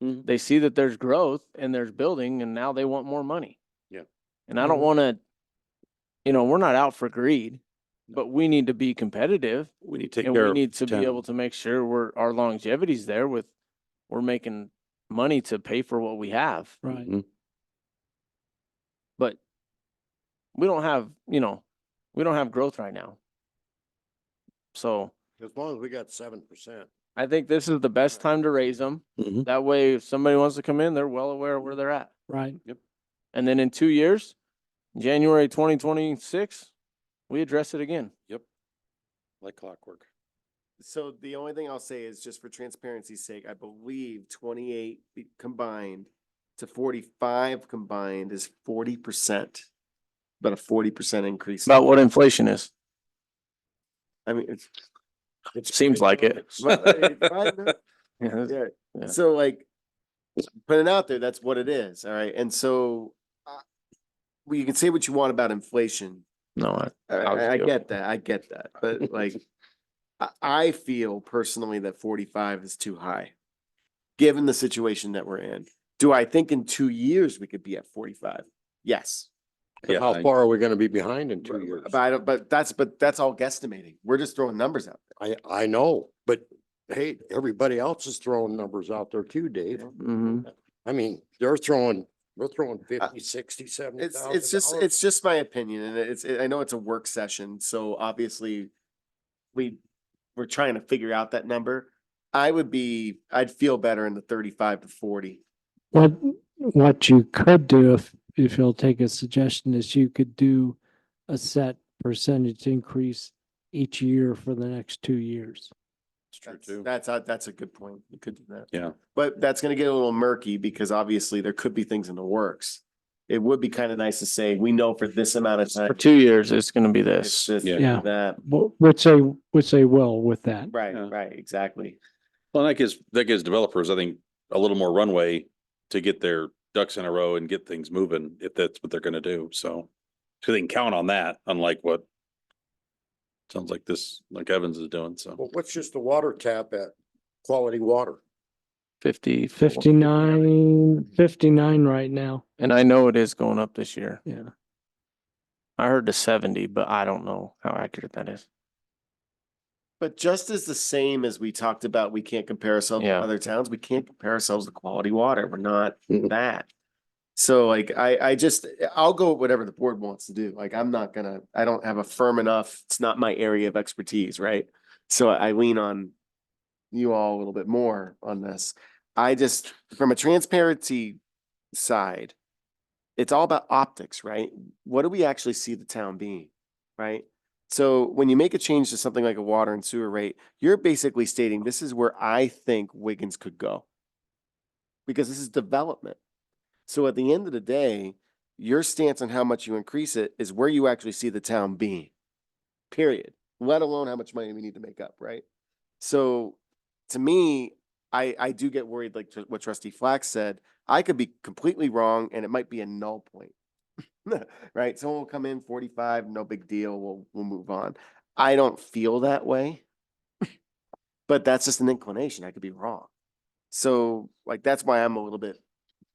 Mhm. They see that there's growth and there's building and now they want more money. Yeah. And I don't Mhm. want to, we're not out for greed, but we need to be competitive We need to take and care we of. need to be town. able to make sure our longevity's there we're making money to pay for what we have. Right. Mhm. But we don't have, we don't have growth right now. So as long as we got 7%. I think this is the best time to raise them. Mhm. That way, if somebody wants to come in, they're well aware of where they're at. Right. And then in 2 years, January 2026, we address it again. Yep. Like clockwork. So the only thing I'll say is just for transparency's sake, I believe 28 combined to 45 combined is 40%. About a 40% increase. About what inflation is. I mean, it's. Seems like it. Right? Yeah. Yeah. Yeah. So like, put it out there, that's what it is. All right. And so, well, you can say what you want about inflation. No, I was I joking. get that. I get that. But like, I feel personally that 45 is too high. Given the situation that we're in. Do I think in 2 years we could be at 45? Yes. But how far are we gonna be behind in 2 years? But I don't, but that's all guesstimating. We're just throwing numbers out there. I know, but hey, everybody else is throwing numbers out there too, Dave. Mhm. I mean, we're throwing 50, 60, 70,000. It's just my opinion and I know it's a work session, so obviously we're trying to figure out that number. I'd feel better in the 35 to 40. What you could do if you'll take a suggestion is you could do a set percentage increase each year for the next 2 years. It's true too. That's a good point. You could do that. Yeah. But that's gonna get a little murky because obviously there could be things in the works. It would be kind of nice to say, we know for this amount of time. For 2 years, it's gonna be It's this. this, Yeah. that, Which they will with that. right, Yeah. right, exactly. Well, that gives developers, I think, a little more runway to get their ducks in a row and get things moving if that's what they're gonna do. So they can count on that, unlike what sounds like like Evans is doing. So Well, what's just the water tap at Quality Water? 50. 59 right now. And I know it is going up this year. Yeah. I heard the 70, but I don't know how accurate that is. But just as the same as we talked about, we can't compare ourselves to Yeah. other towns, we can't compare ourselves to quality water. We're not Mm-mm. that. So like, I'll go with whatever the board wants to do. Like, I don't have a firm enough, it's not my area of expertise, right? So I lean on you all a little bit more on this. From a transparency side, it's all about optics, right? What do we actually see the town being, right? So when you make a change to something like a water and sewer rate, you're basically stating this is where I think Wiggins could go. Because this is development. So at the end of the day, your stance on how much you increase it is where you actually see the town being. Period. Let alone how much money we need to make up, right? So to me, I do get worried, like what Trustee Flax said. I could be completely wrong and it might be a null point. Right? Someone will come in 45, no big deal. We'll move on. I don't feel that way. But that's just an inclination. I could be wrong. So like that's why I'm a little bit,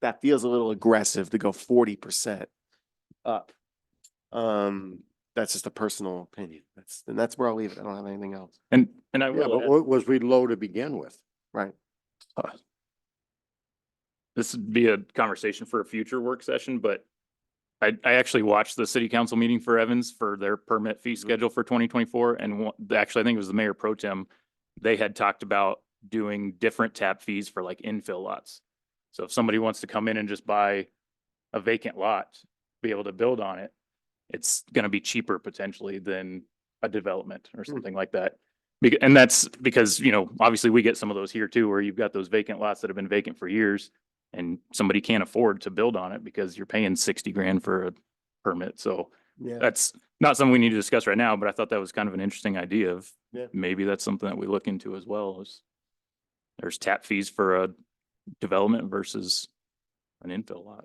that feels a little aggressive to go 40% up. That's just a personal opinion. That's where I'll leave it. I don't have anything else. And I Yeah, will but add- what was we low to begin with? Right. this would be a conversation for a future work session, but I actually watched the city council meeting for Evans for their permit fee schedule for 2024. And actually, I think it was the mayor pro tem. They had talked about doing different tap fees for like infill lots. So if somebody wants to come in and just buy a vacant lot, be able to build on it, it's going to be cheaper potentially than a development or something like that. And that's because, obviously we get some of those here too, where you've got those vacant lots that have been vacant for years and somebody can't afford to build on it because you're paying 60 grand for a permit. So Yeah. that's not something we need to discuss right now, but I thought that was kind of an interesting idea of Yeah. maybe that's something that we look into as well. Is there's tap fees for a development versus an infill lot.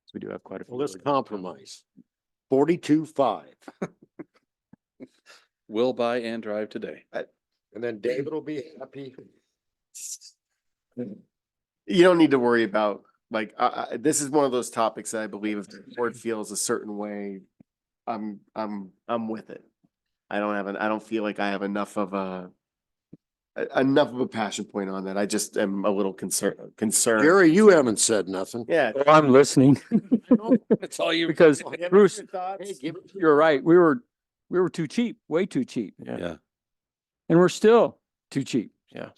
So we do have quite a few. Well, let's really good- compromise. 42.5. will buy and drive today. And then David will be happy. You don't need to worry about, like, this is one of those topics that I believe if the board feels a certain way, I'm with it. I don't feel like I have enough of a passion point on that. I just am a little concerned. Gary, you haven't said nothing. Yeah. Oh, I'm listening. That's all you. Because Well, yeah, Bruce, your thoughts? Hey, give it- you're right. We were too cheap, way too cheap. Yeah. And we're still too cheap. Yeah.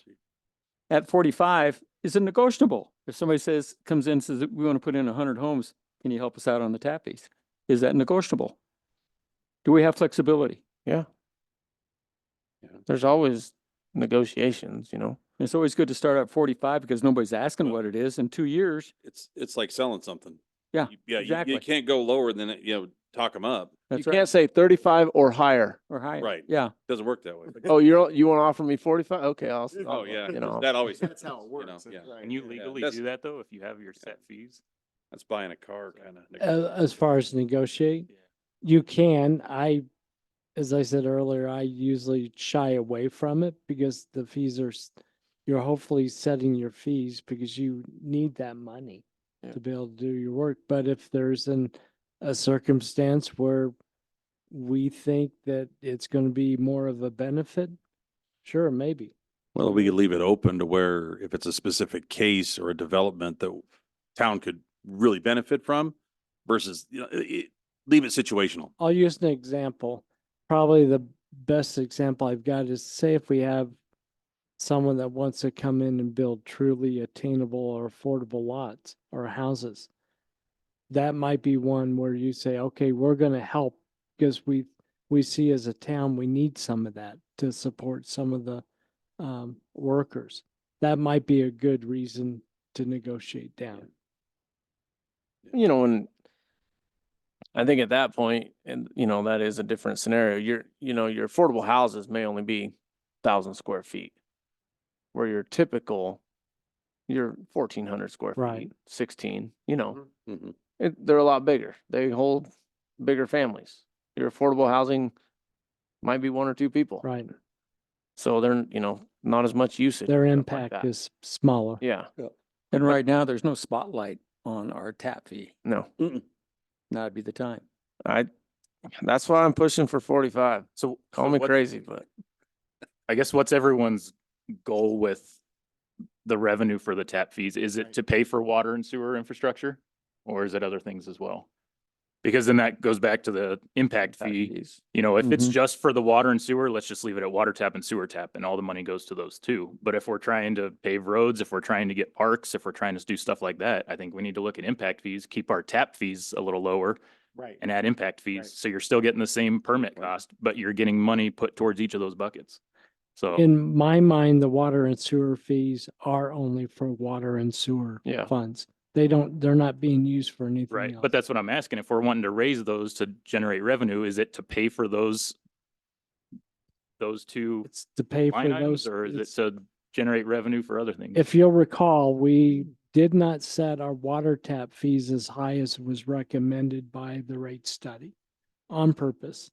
At 45 is a negotiable. If somebody comes in and says, we want to put in 100 homes, can you help us out on the tap fees? Is that negotiable? Do we have flexibility? Yeah. There's always negotiations, It's always good to start at 45 because nobody's asking what it is. In 2 years, It's like selling something. Yeah, Yeah. exactly. You can't go lower than it, talk them up. You that's right. can't say 35 or higher. Or higher. Right. Yeah. Doesn't work that way. Oh, you want to offer me 45? Okay, Oh, yeah. you know. That always. That's how it you know, works. Yeah. right, Can you yeah. legally that's- do that though, if you have your set fees? That's buying a car kind of. As far as negotiate, You can, as I said earlier, I usually shy away from it because the fees are, you're hopefully setting your fees because you need that money Yeah. to be able to do your work. But if there's a circumstance where we think that it's going to be more of a benefit, sure, maybe. Well, we could leave it open to where if it's a specific case or a development that town could really benefit from versus, leave it situational. I'll use an example. Probably the best example I've got is say if we have someone that wants to come in and build truly attainable or affordable lots or houses. That might be one where you say, okay, we're going to help because we see as a town, we need some of that to support some of the workers. That might be a good reason to negotiate down. You know, and I think at that point, and that is a different scenario. Your affordable houses may only be 1,000 square feet, where your typical, your 1,400 square Right. feet, 16, Mhm. they're a lot bigger. They hold bigger families. Your affordable housing might be one or two people. Right. So they're, not as much usage. Their and stuff like impact that. is smaller. Yeah, And right now, there's no spotlight on our tap fee. no, Now'd be the time. that's why I'm pushing for 45. So. Call so me what- crazy, but I guess what's everyone's goal with the revenue for the tap fees? Is it to pay for water and sewer infrastructure? Or is it other things as well? Because then that goes back to the impact fee. fees. If it's Mhm. just for the water and sewer, let's just leave it at water tap and sewer tap and all the money goes to those two. But if we're trying to pave roads, if we're trying to get parks, if we're trying to do stuff like that, I think we need to look at impact fees, keep our tap fees a little lower Right. and add impact fees. Right. So you're still getting the same permit cost, but you're getting money put towards each of those buckets. So. In my mind, the water and sewer fees are only for water and sewer Yeah. funds. They're not being used for anything Right, else. but that's what I'm asking. If we're wanting to raise those to generate revenue, is it to pay for those two It's to pay for line items, those. or is it it's- to generate revenue for other things? If you'll recall, we did not set our water tap fees as high as was recommended by the rate study on purpose.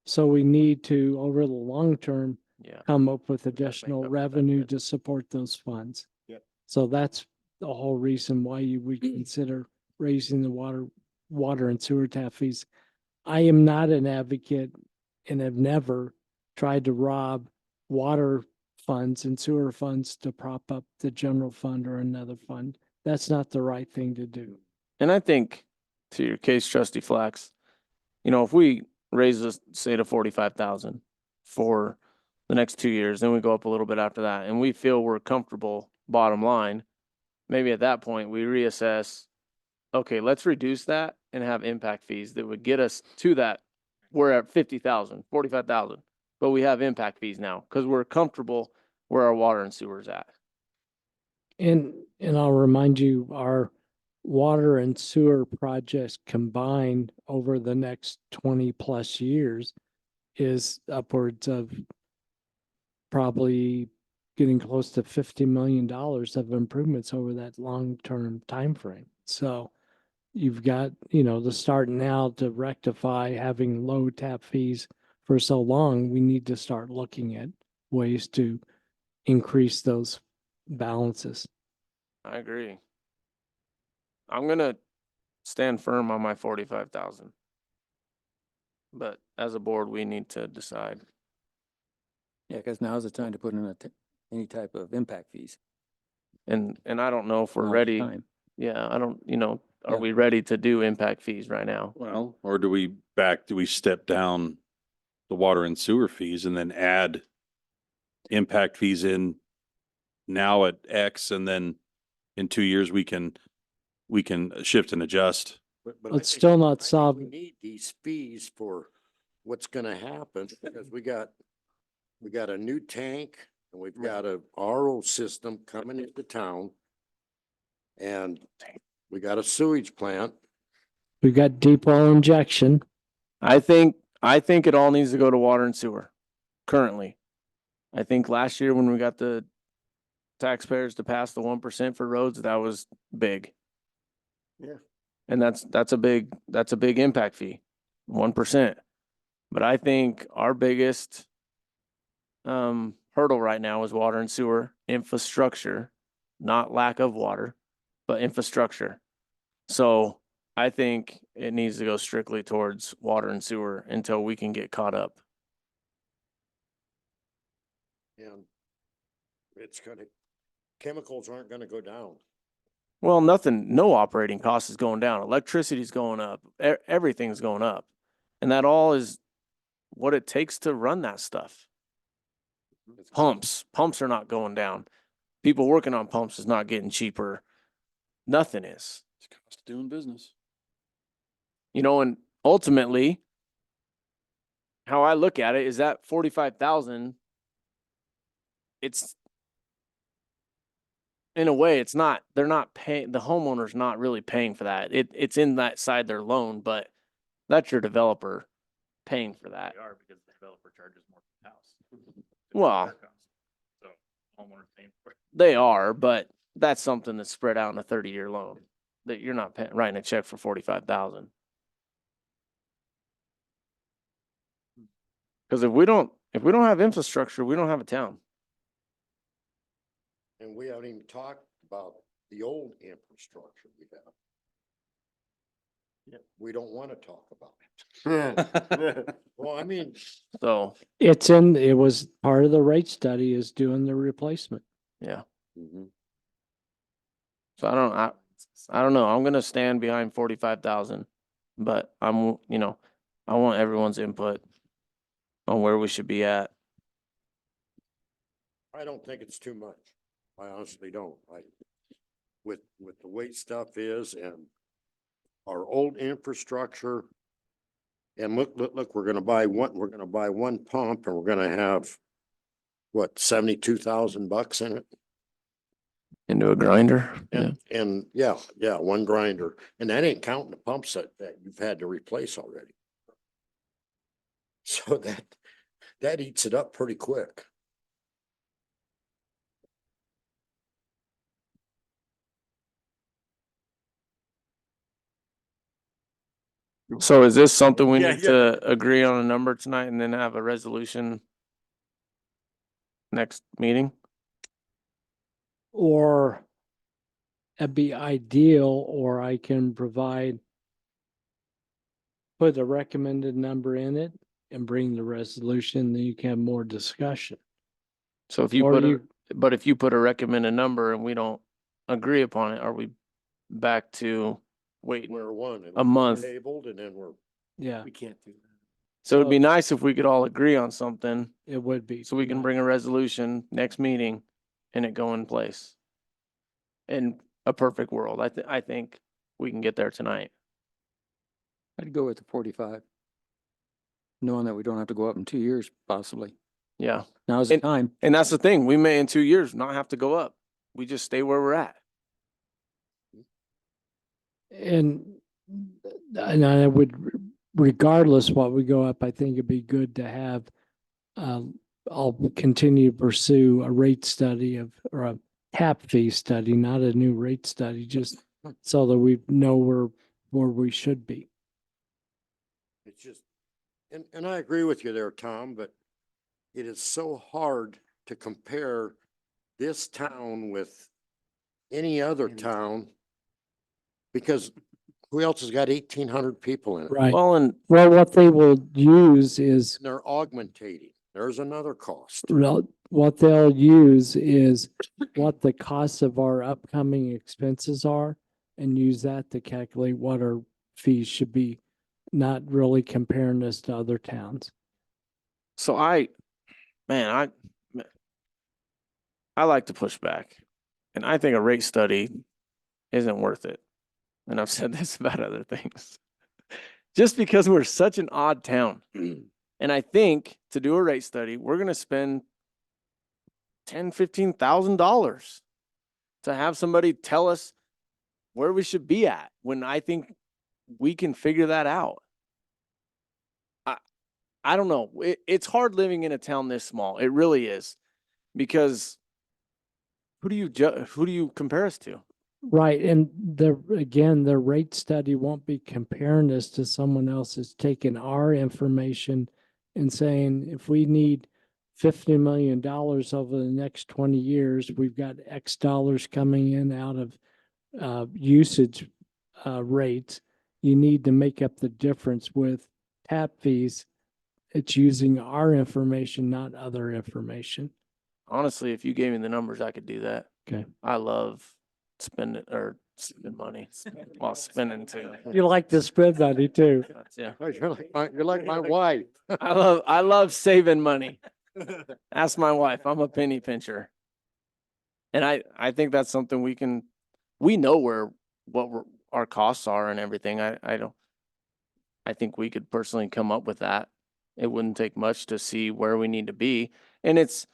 So we need to, over the long term, Yeah. come up with make additional up for that, revenue yeah. to support those funds. Yep. So that's the whole reason why you would consider raising the water and sewer tap fees. I am not an advocate and have never tried to rob water funds and sewer funds to prop up the general fund or another fund. That's not the right thing to do. And I think to your case, Trustee Flax, if we raise this, say to 45,000 for the next 2 years, then we go up a little bit after that, and we feel we're comfortable bottom line, maybe at that point we reassess, okay, let's reduce that and have impact fees that would get us to that. We're at 50,000, 45,000, but we have impact fees now because we're comfortable where our water and sewer is at. And I'll remind you, our water and sewer projects combined over the next 20+ years is upwards of probably getting close to $50 million of improvements over that long-term time frame. So you've got, to start now to rectify having low tap fees for so long, we need to start looking at ways to increase those balances. I agree. I'm gonna stand firm on my 45,000. But as a board, we need to decide. Yeah, because now's the time to put in any type of impact fees. And I don't know if we're Now's the ready. time. Yeah, I don't, are Yeah. we ready to do impact fees right now? Well, or do we step down the water and sewer fees and then add impact fees in now at X, and then in 2 years we can shift and adjust? But I It's think- still I not think solved. We need these fees for what's gonna happen, because we got a new tank, and we've got a RO system coming into town. And we got a sewage plant. We've got deep well injection. I think it all needs to go to water and sewer currently. I think last year when we got the taxpayers to pass the 1% for roads, that was big. Yeah. And that's a big impact fee. 1%. But I think our biggest hurdle right now is water and sewer infrastructure, not lack of water, but infrastructure. So I think it needs to go strictly towards water and sewer until we can get caught up. And it's gonna, chemicals aren't gonna go down. Well, no operating cost is going down. Electricity's going up. Everything's going up. And that all is what it takes to run that stuff. Pumps are not going down. People working on pumps is not getting cheaper. Nothing is. It's cost of doing business. You know, and ultimately, how I look at it is that 45,000, it's in a way, it's not, they're not paying, the homeowner's not really paying for that. It's in that side their loan, but that's your developer paying for that. They are because the developer charges more for the house. Well, So homeowners paying for it. they are, but that's something that's spread out in a 30-year loan that you're not writing a check for 45,000. Because if we don't have infrastructure, we don't have a town. And we haven't even talked about the old infrastructure we have. Yep. We don't wanna talk about it. Well, I mean, So, It was part of the rate study is doing the replacement. yeah. mhm. So I don't know. I'm gonna stand behind 45,000, but I want everyone's input on where we should be at. I don't think it's too much. I honestly don't. With the way stuff is and our old infrastructure. And look, we're gonna buy one pump and we're gonna have, what, $72,000 in it? Into a grinder. Yeah. And yeah, one grinder. And that ain't counting the pumps that you've had to replace already. So that eats it up pretty quick. So is this something we Yeah, need yeah. to agree on a number tonight and then have a resolution next meeting? Or that'd be ideal, or I can put a recommended number in it and bring the resolution, then you can have more discussion. So if you Or if you put a recommended number and we don't agree upon it, are we back to waiting? We're one. A month. Tabled and then we're. Yeah, We can't do that. So it'd be nice if we could all agree on something it would be. so we can bring a resolution next meeting and it go in place. In a perfect world, I think we can get there tonight. I'd go with the 45. Knowing that we don't have to go up in 2 years, possibly. Yeah. Now's the time. And that's the thing. We may in 2 years not have to go up. We just stay where we're at. And I would, regardless what we go up, I think it'd be good to have, I'll continue to pursue a rate study or a tap fee study, not a new rate study, just so that we know where we should be. It's just, and I agree with you there, Tom, but it is so hard to compare this town with any other town because who else has got 1,800 people in it? Right. Well, What they will use is, And they're augmentating. There's another cost. what they'll use is what the costs of our upcoming expenses are and use that to calculate what our fees should be, not really comparing us to other towns. so I like to push back. And I think a rate study isn't worth it. And I've said this about other things. Just because we're such an odd town. And I think to do a rate study, we're gonna spend $10,000-$15,000 to have somebody tell us where we should be at when I think we can figure that out. I don't know. It's hard living in a town this small. It really is. Because who do you compare us to? Right, and the rate study won't be comparing this to someone else. It's taking our information and saying, if we need $50 million over the next 20 years, we've got X dollars coming in out of usage rates. You need to make up the difference with tap fees. It's using our information, not other information. Honestly, if you gave me the numbers, I could do that. Okay. I love spending money while spending too. You like to spend money too. Yeah. You're like my wife. I love saving money. Ask my wife. I'm a penny pincher. And I think that's something we know our costs are and everything. I think we could personally come up with that. It wouldn't take much to see where we need to be. And it's,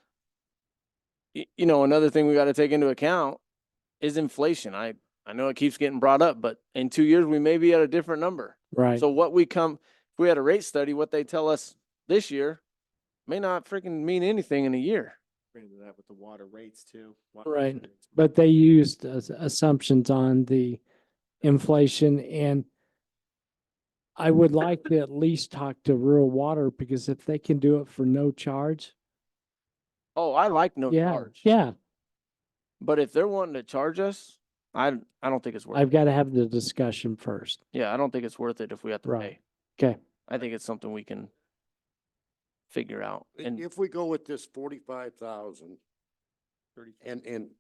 another thing we got to take into account is inflation. I know it keeps getting brought up, but in 2 years, we may be at a different number. Right. So if we had a rate study, what they tell us this year may not freaking mean anything in a year. That with the water rates too. Right. But they used assumptions on the inflation, and I would like to at least talk to rural water, because if they can do it for no charge. Oh, I like no Yeah, charge. yeah, But if they're wanting to charge us, I don't think it's worth I've it. got to have the discussion first. Yeah, I don't think it's worth it if we have to Right. pay. Okay. I think it's something we can figure out. And If we go with this 45,000 and,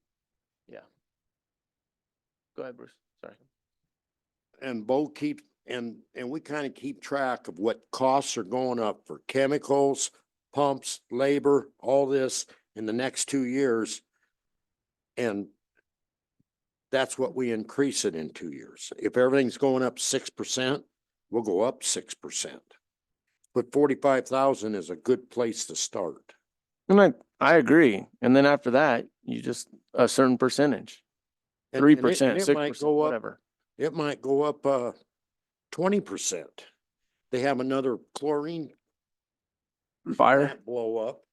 go ahead, Bruce. Sorry. and Bo keep, and we kind of keep track of what costs are going up for chemicals, pumps, labor, all this in the next 2 years. And that's what we increase it in 2 years. If everything's going up 6%, we'll go up 6%. But 45,000 is a good place to start. And I agree. And then after that, you just a certain percentage, And- 3%, and it might 6%, go up- whatever. It might go up 20%. They have another chlorine Fire. plant blow up.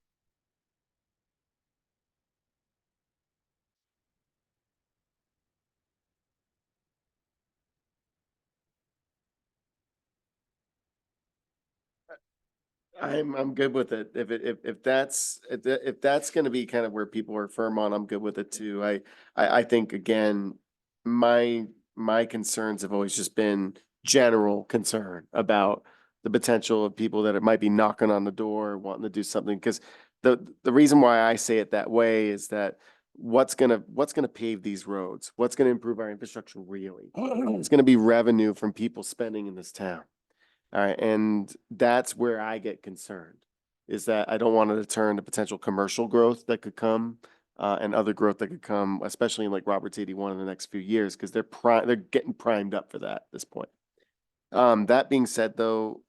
I'm good with it. If that's gonna be kind of where people are firm on, I'm good with it too. I think again, my concerns have always just been general concern about the potential of people that it might be knocking on the door, wanting to do something. Because the reason why I say it that way is that what's gonna pave these roads? What's gonna improve our infrastructure really? It's gonna be revenue from people spending in this town. All right, and that's where I get concerned, is that I don't want it to turn to potential commercial growth that could come, and other growth that could come, especially in like Roberts 81 in the next few years, because they're getting primed up for that at this point. That being said, though,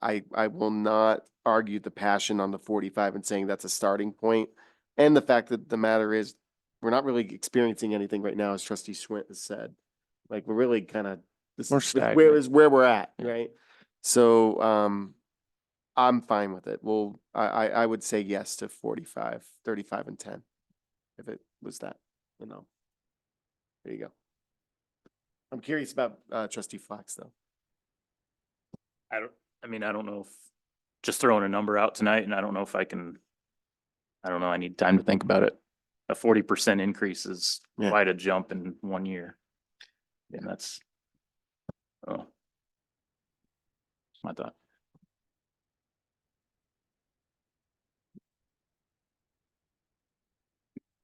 I will not argue the passion on the 45 and saying that's a starting point, and the fact that the matter is we're not really experiencing anything right now, as Trustee Swint has said. Like, we're really kind of We're where stagnant. we're at, Yeah. right? So, I'm fine with it. Well, I would say yes to 45, 35 and 10. If it was that, there you go. I'm curious about, Trustee Flax though. I don't know if, just throwing a number out tonight, and I don't know if I don't know, I need time to think about it. A 40% increase is Yeah. quite a jump in 1 year. And that's, oh. My thought.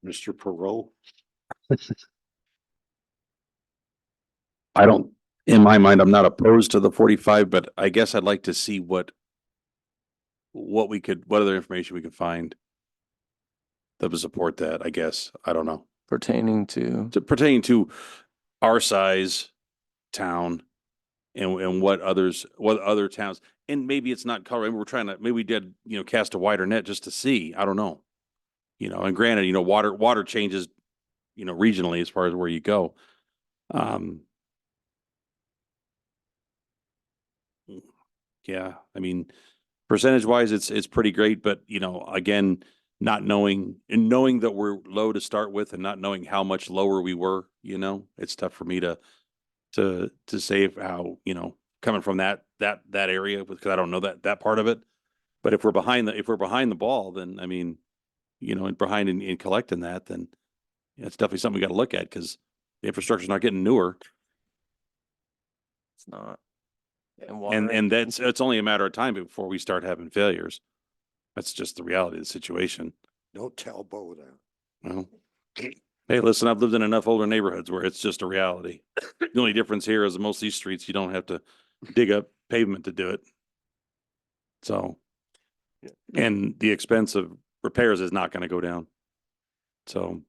Mr. Perot? I don't, in my mind, I'm not opposed to the 45, but I guess I'd like to see what other information we could find that would support that, I guess. I don't know. Pertaining to, Pertaining to our size town and what other towns, and maybe it's not Colorado, maybe we did, cast a wider net just to see. I don't know. And granted, water changes, regionally as far as where you go. Yeah, I mean, percentage wise, it's pretty great, but again, not knowing and knowing that we're low to start with and not knowing how much lower we were, you know, it's tough for me to say how, you know, coming from that area because I don't know that part of it. But if we're behind the ball, then I mean, you know, and behind in collecting that, then it's definitely something we got to look at because the infrastructure's not getting newer. It's not. And And it's only a matter of time before we start having failures. That's just the reality of the situation. Don't tell Bo that. Well, hey, listen, I've lived in enough older neighborhoods where it's just a reality. The only difference here is most of these streets, you don't have to dig up pavement to do it. So, and the expense of repairs is not going to go down. So,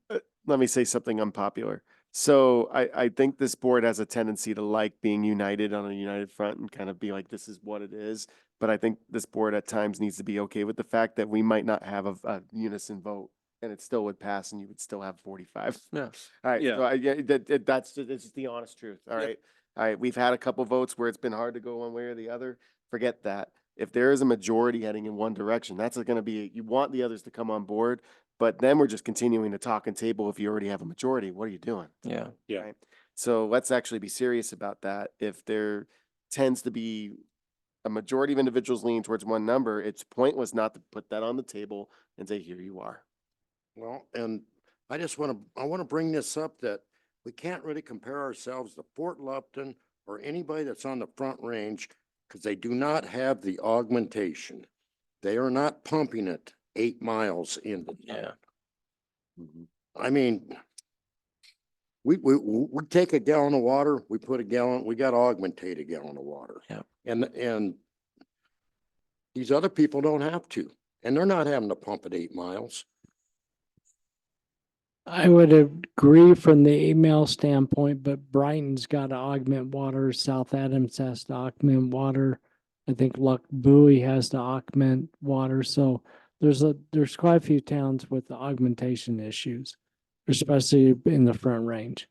Let me say something unpopular. So I think this board has a tendency to like being united on a united front and kind of be like, this is what it is. But I think this board at times needs to be okay with the fact that we might not have a unison vote and it still would pass and you would still have 45. Yeah. All right. Yeah. So that's just the honest truth. All right. All right. We've had a couple votes where it's been hard to go one way or the other. Forget that. If there is a majority heading in one direction, that's going to be, you want the others to come on board. But then we're just continuing to talk and table if you already have a majority. What are you doing? Yeah. Yeah. Right? So let's actually be serious about that. If there tends to be a majority of individuals leaning towards one number, it's pointless not to put that on the table and say, here you are. Well, and I want to bring this up that we can't really compare ourselves to Fort Lupton or anybody that's on the Front Range because they do not have the augmentation. They are not pumping it 8 miles into town. I mean, we take a gallon of water, we put a gallon, we got to augmentate a gallon of water. Yeah. And these other people don't have to, and they're not having to pump it 8 miles. I would agree from the email standpoint, but Brighton's got to augment water. South Adams has to augment water. I think Luck Bowie has to augment water. So there's quite a few towns with the augmentation issues, especially in the Front Range.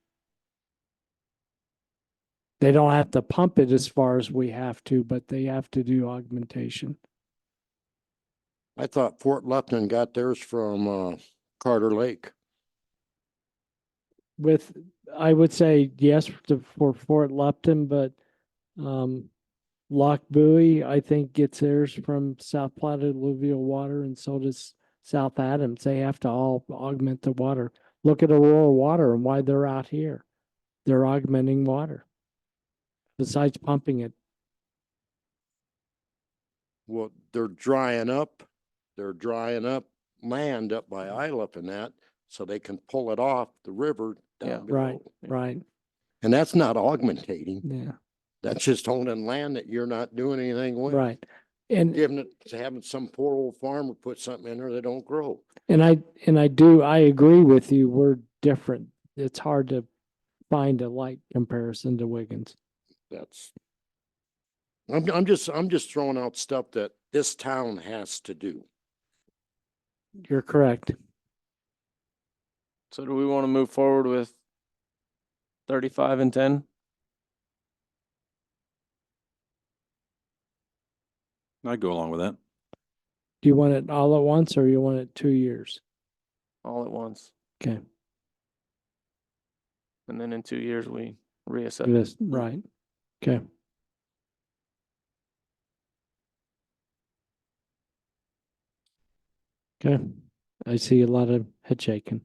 They don't have to pump it as far as we have to, but they have to do augmentation. I thought Fort Lupton got theirs from Carter Lake. With, I would say yes for Fort Lupton, but Lock Bowie, I think, gets theirs from South Platte alluvial water, and so does South Adams. They have to all augment the water. Look at Aurora Water and why they're out here. They're augmenting water besides pumping it. Well, they're drying up land up by Iliff and that, so they can pull it off the river down Right, below. right. And that's not augmentating. Yeah, That's just owning land that you're not doing anything with. right. And Giving it to having some poor old farmer put something in there that don't grow. I agree with you. We're different. It's hard to find a like comparison to Wiggins. That's. I'm just throwing out stuff that this town has to do. You're correct. So do we want to move forward with 35 and 10? I'd go along with that. Do you want it all at once or you want it 2 years? All at once. Okay. And then in 2 years, we reassess. This, right. Okay. Okay. I see a lot of head shaking.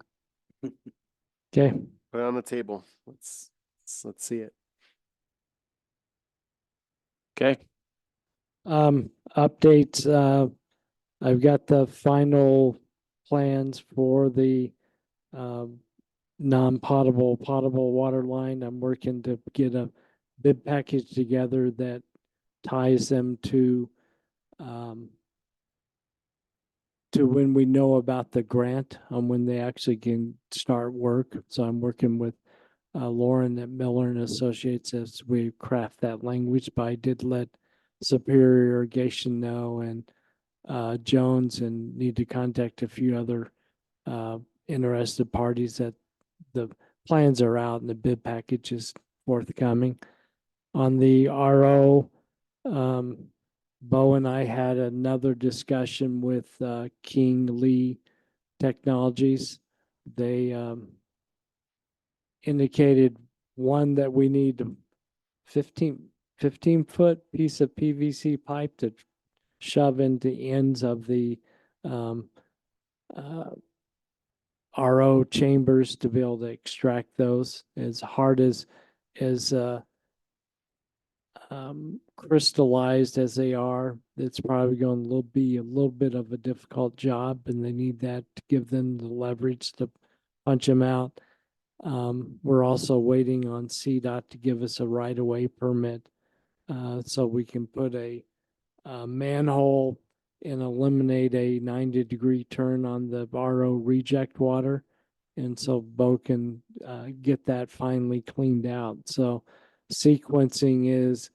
Okay. Put it on the table. Let's see it. Okay. Updates, I've got the final plans for the non-potable, potable water line. I'm working to get a bid package together that ties them to when we know about the grant on when they actually can start work. So I'm working with Lauren at Miller and Associates as we craft that language, but I did let Superior Irrigation know and Jones, and need to contact a few other interested parties that the plans are out and the bid package is forthcoming. On the RO, Bo and I had another discussion with King Lee Technologies. They indicated one that we need 15-foot piece of PVC pipe to shove into the ends of the um, uh, RO chambers to be able to extract those. As hard as crystallized as they are, it's probably going to be a little bit of a difficult job, and they need that to give them the leverage to punch them out. We're also waiting on CDOT to give us a right-of-way permit, so we can put a manhole and eliminate a 90-degree turn on the RO reject water. And so Bo can get that finally cleaned out. So sequencing is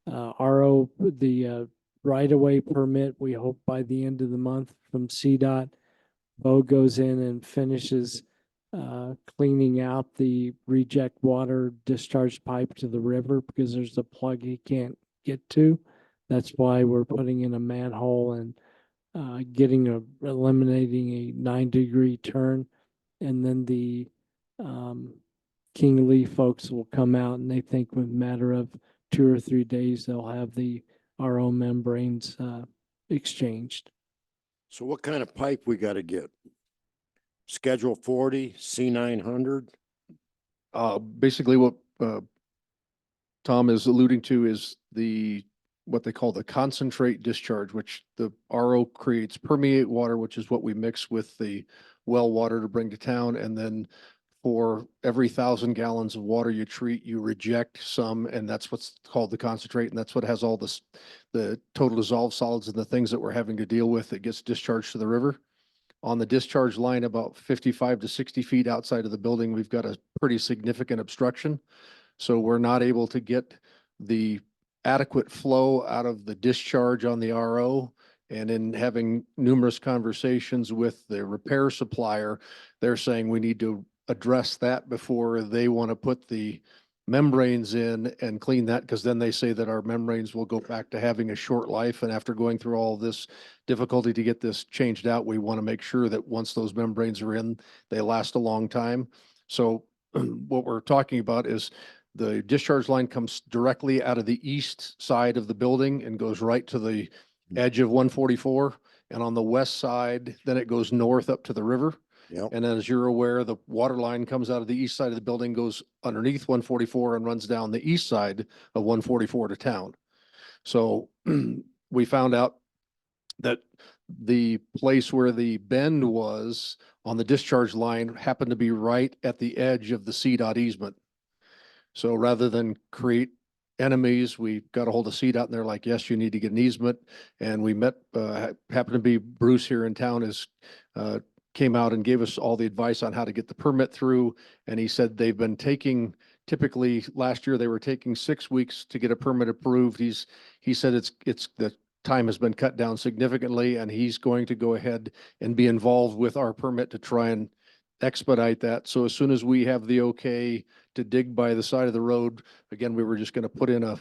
RO, the right-of-way permit, we hope by the end of the month from CDOT. Bo goes in and finishes cleaning out the reject water discharge pipe to the river because there's a plug he can't get to. That's why we're putting in a manhole and eliminating a 9-degree turn. And then the King Lee folks will come out, and they think with a matter of 2 or 3 days, they'll have the RO membranes exchanged. So what kind of pipe we gotta get? Schedule 40, C900? Basically what, Tom is alluding to is what they call the concentrate discharge, which the RO creates permeate water, which is what we mix with the well water to bring to town. And then for every 1,000 gallons of water you treat, you reject some, and that's what's called the concentrate. And that's what has all the total dissolved solids and the things that we're having to deal with that gets discharged to the river. On the discharge line, about 55 to 60 feet outside of the building, we've got a pretty significant obstruction. So we're not able to get the adequate flow out of the discharge on the RO. And in having numerous conversations with the repair supplier, they're saying we need to address that before they want to put the membranes in and clean that, because then they say that our membranes will go back to having a short life. And after going through all this difficulty to get this changed out, we want to make sure that once those membranes are in, they last a long time. So what we're talking about is the discharge line comes directly out of the east side of the building and goes right to the edge of 144. And on the west side, then it goes north up to the river. Yep. And as you're aware, the water line comes out of the east side of the building, goes underneath 144 and runs down the east side of 144 to town. So we found out that the place where the bend was on the discharge line happened to be right at the edge of the CDOT easement. So rather than create enemies, we got a hold of CDOT and they're like, yes, you need to get an easement. And we met, happened to be Bruce here in town came out and gave us all the advice on how to get the permit through. And he said they've been taking, typically last year, they were taking 6 weeks to get a permit approved. He said the time has been cut down significantly, and he's going to go ahead and be involved with our permit to try and expedite that. So as soon as we have the okay to dig by the side of the road, again, we were just going to put in a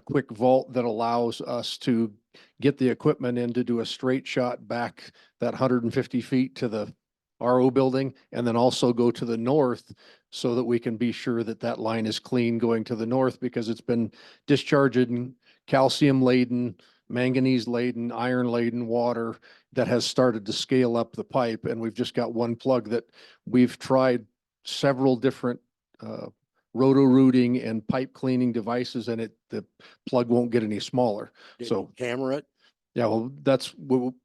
quick vault that allows us to get the equipment in to do a straight shot back that 150 feet to the RO building, and then also go to the north so that we can be sure that that line is clean going to the north, because it's been discharging calcium laden, manganese laden, iron laden water that has started to scale up the pipe. And we've just got one plug that we've tried several different roto-rooting and pipe cleaning devices, and the plug won't get any smaller. So Hammer it? yeah, well,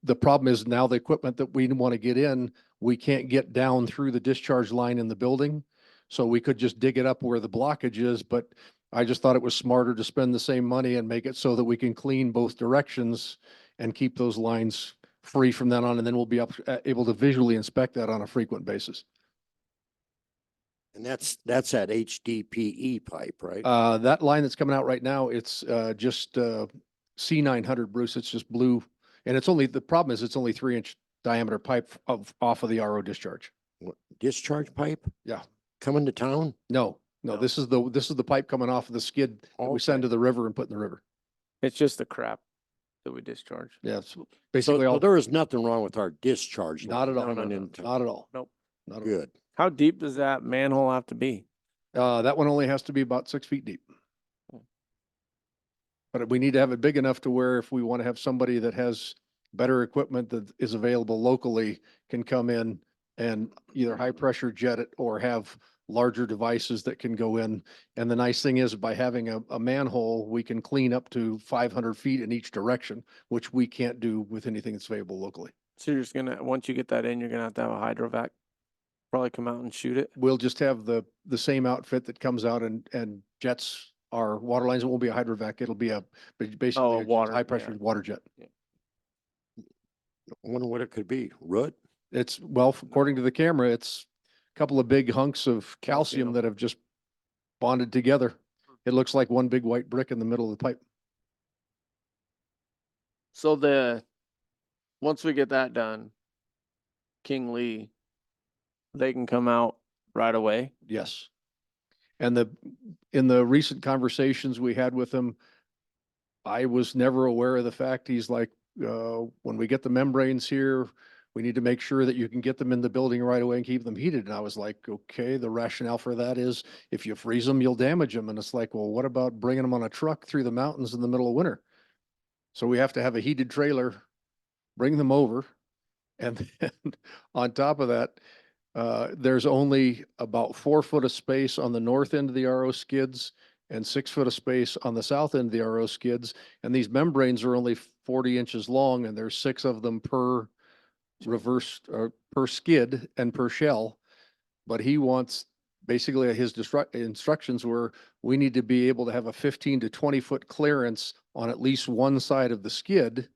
the problem is now the equipment that we want to get in, we can't get down through the discharge line in the building. So we could just dig it up where the blockage is, but I just thought it was smarter to spend the same money and make it so that we can clean both directions and keep those lines free from then on. And then we'll be able to visually inspect that on a frequent basis. And that's that HDPE pipe, right? That line that's coming out right now, it's just C900, Bruce. It's just blue. And the problem is it's only 3-inch diameter pipe off of the RO discharge. What, discharge pipe? Yeah. Coming to town? No, No. this is the pipe coming off of the skid that we send Okay. to the river and put in the river. It's just the crap. that we discharge. Yeah, it's So basically all, there is nothing wrong with our discharge. not at all, coming no, into- not at all. Nope. Not at all. Good. How deep does that manhole have to be? That one only has to be about 6 feet deep. But we need to have it big enough to where if we want to have somebody that has better equipment that is available locally can come in and either high pressure jet it or have larger devices that can go in. And the nice thing is by having a manhole, we can clean up to 500 feet in each direction, which we can't do with anything that's available locally. So you're just gonna, once you get that in, you're gonna have to have a hydrovac probably come out and shoot it. We'll just have the same outfit that comes out and jets our water lines. It won't be a hydrovac. It'll be basically Oh, a water, high pressure yeah. water jet. I wonder what it could be. Root? It's, well, according to the camera, it's a couple of big hunks of calcium Calcium. that have just bonded together. It looks like one big white brick in the middle of the pipe. So once we get that done, King Lee, they can come out right away. Yes. And in the recent conversations we had with him, I was never aware of the fact, he's like, when we get the membranes here, we need to make sure that you can get them in the building right away and keep them heated. And I was like, okay, the rationale for that is if you freeze them, you'll damage them. And it's like, well, what about bringing them on a truck through the mountains in the middle of winter? So we have to have a heated trailer, bring them over. And then on top of that, there's only about 4 foot of space on the north end of the RO skids and 6 foot of space on the south end of the RO skids. And these membranes are only 40 inches long and there's 6 of them per reverse, per skid and per shell. But he wants, basically his instructions were, we need to be able to have a 15 to 20 foot clearance on at least one side of the skid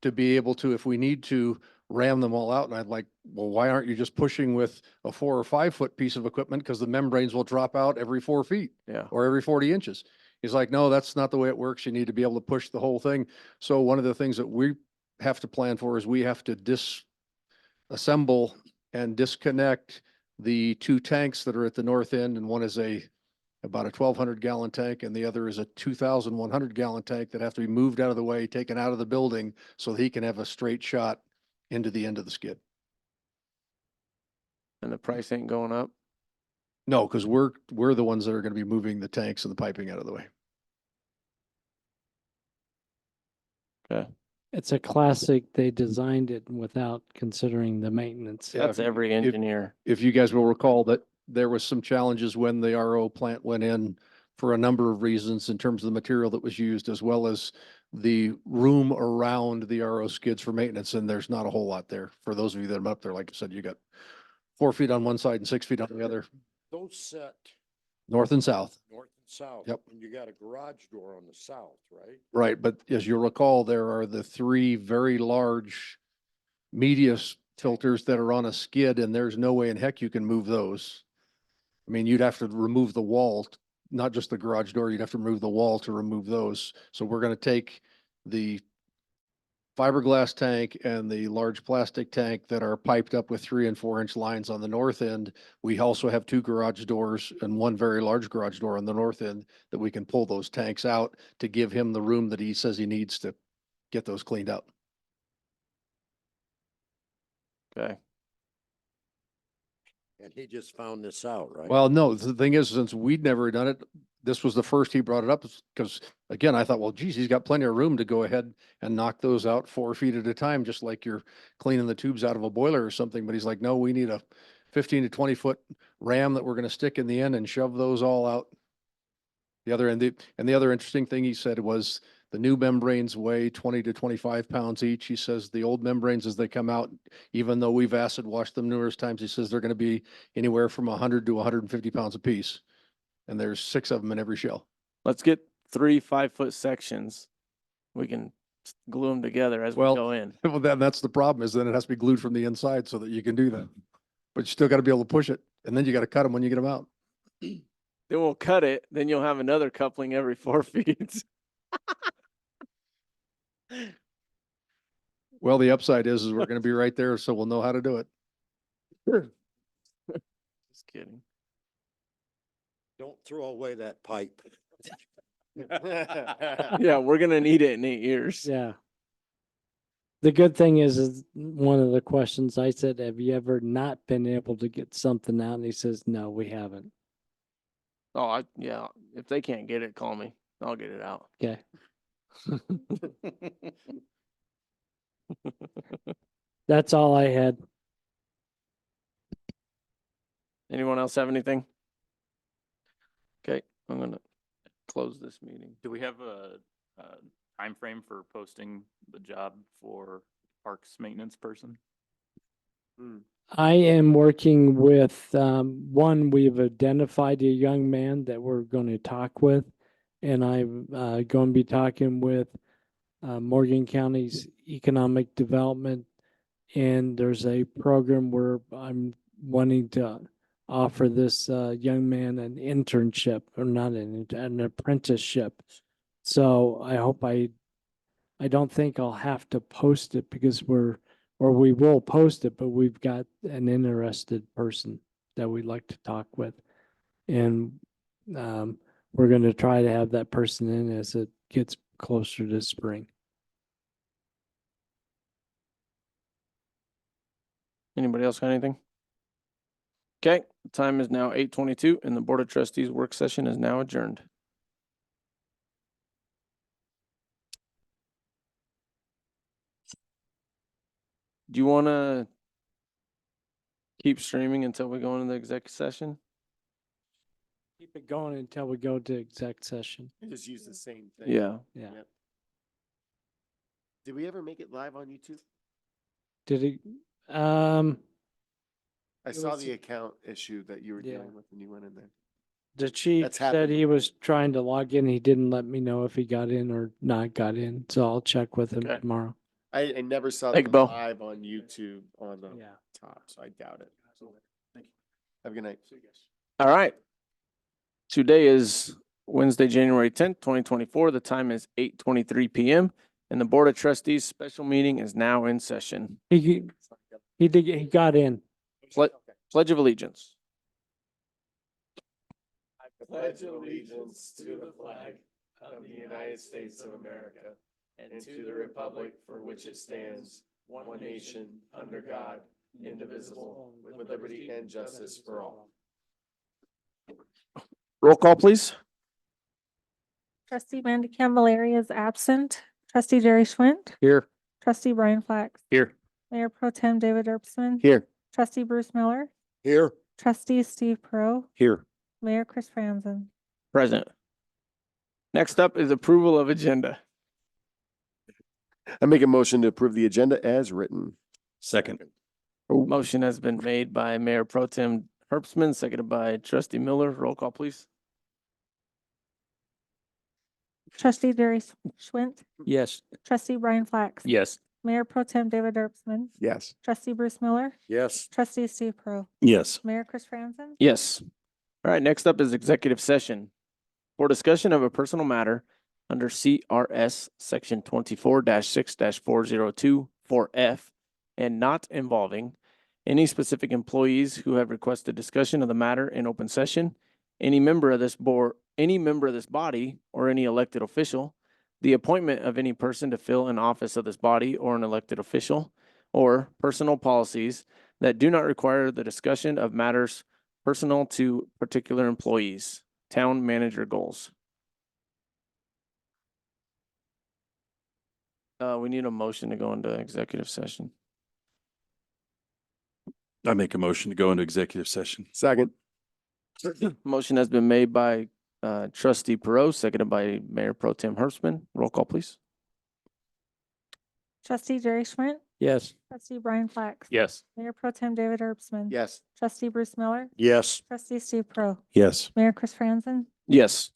to be able to, if we need to, ram them all out. And I'd like, well, why aren't you just pushing with a 4 or 5 foot piece of equipment? Because the membranes will drop out every 4 feet Yeah. or every 40 inches. He's like, no, that's not the way it works. You need to be able to push the whole thing. So one of the things that we have to plan for is we have to disassemble and disconnect the 2 tanks that are at the north end. And one is about a 1,200 gallon tank and the other is a 2,100 gallon tank that have to be moved out of the way, taken out of the building so that he can have a straight shot into the end of the skid. And the price ain't going up. No, because we're the ones that are going to be moving the tanks and the piping out of the way. Okay. It's a classic. They designed it without considering the maintenance. Yeah, That's every engineer. If you guys will recall that there was some challenges when the RO plant went in for a number of reasons in terms of the material that was used, as well as the room around the RO skids for maintenance. And there's not a whole lot there. For those of you that are up there, like I said, you got 4 feet on one side and 6 feet on the other, Those set north and south. north and south. Yep. And you got a garage door on the south, right? Right, but as you'll recall, there are the 3 very large media filters that are on a skid, and there's no way in heck you can move those. I mean, you'd have to remove the wall, not just the garage door, you'd have to remove the wall to remove those. So we're gonna take the fiberglass tank and the large plastic tank that are piped up with 3 and 4 inch lines on the north end. We also have 2 garage doors and 1 very large garage door on the north end that we can pull those tanks out to give him the room that he says he needs to get those cleaned out. Okay. And he just found this out, right? Well, no, the thing is, since we'd never done it, this was the first he brought it up because again, I thought, well, geez, he's got plenty of room to go ahead and knock those out 4 feet at a time, just like you're cleaning the tubes out of a boiler or something. But he's like, no, we need a 15 to 20 foot ram that we're going to stick in the end and shove those all out the other end. And the other interesting thing he said was the new membranes weigh 20 to 25 pounds each. He says the old membranes, as they come out, even though we've acid washed them numerous times, he says they're going to be anywhere from 100 to 150 pounds apiece. And there's 6 of them in every shell. Let's get 3 5-foot sections. We can glue them together as we Well, go in. Well, that's the problem, is then it has to be glued from the inside so that you can do that. But you still got to be able to push it. And then you got to cut them when you get them out. Then we'll cut it. Then you'll have another coupling every 4 feet. Well, the upside is we're going to be right there, so we'll know how to do it. Just kidding. Don't throw away that pipe. Yeah, we're gonna need it in 8 years. Yeah. The good thing is one of the questions I said, have you ever not been able to get something out? And he says, no, we haven't. Oh, yeah, if they can't get it, call me. I'll get it out. Okay. That's all I had. Anyone else have anything? Okay, I'm gonna close this meeting. Do we have a timeframe for posting the job for parks maintenance person? I am working with, one, we've identified a young man that we're going to talk with. And I'm, going to be talking with, Morgan County's Economic Development. And there's a program where I'm wanting to offer this, young man an internship, or not an apprenticeship. So I hope I don't think I'll have to post it because we will post it, but we've got an interested person that we'd like to talk with. And we're going to try to have that person in as it gets closer to spring. Anybody else got anything? Okay, the time is now 8:22 and the Board of Trustees work session is now adjourned. Do you wanna keep streaming until we go into the executive session? Keep it going until we go to exec session. Just use the same thing. Yeah. Yeah. Yep. Did we ever make it live on YouTube? Did it, I It saw was- the account issue that you were Yeah. dealing with when you went in there. the chief That's said happened he before. was trying to log in. He didn't let me know if he got in or not got in. So I'll check with him Okay. tomorrow. I never saw Thank the you, Bill. live on YouTube on the Yeah. top, so I doubt it. Have a good night. All right. Today is Wednesday, January 10th, 2024. The time is 8:23 PM and the Board of Trustees special meeting is now in session. He got in. Pledge of Allegiance. Pledge allegiance to the flag of the United States of America and to the republic for which it stands, one nation, under God, indivisible, with liberty and justice for all. Roll call, please. Trustee Mandy Camilleri is absent. Trustee Jerry Schwint. Here. Trustee Brian Flax. Here. Mayor Pro Tem David Erpsman. Here. Trustee Bruce Miller. Here. Trustee Steve Pro. Here. Mayor Chris Franzen. Present. Next up is approval of agenda. I make a motion to approve the agenda as written. Second. Motion has been made by Mayor Pro Tem Herbstman, seconded by Trustee Miller. Roll call, please. Trustee Jerry Schwint. Yes. Trustee Brian Flax. Yes. Mayor Pro Tem David Erpsman. Yes. Trustee Bruce Miller. Yes. Trustee Steve Pro. Yes. Mayor Chris Franzen. Yes. All right, next up is executive session. For discussion of a personal matter under CRS section 24-6-402 4F and not involving any specific employees who have requested discussion of the matter in open session, any member of this board, any member of this body, or any elected official, the appointment of any person to fill an office of this body or an elected official, or personal policies that do not require the discussion of matters personal to particular employees, town manager goals. We need a motion to go into executive session. I make a motion to go into executive session. Second. Motion has been made by Trustee Perot, seconded by Mayor Pro Tem Herbstman. Roll call, please. Trustee Jerry Schwint. Yes. Trustee Brian Flax. Yes. Mayor Pro Tem David Erpsman. Yes. Trustee Bruce Miller. Yes. Trustee Steve Pro. Yes. Mayor Chris Franzen. Yes.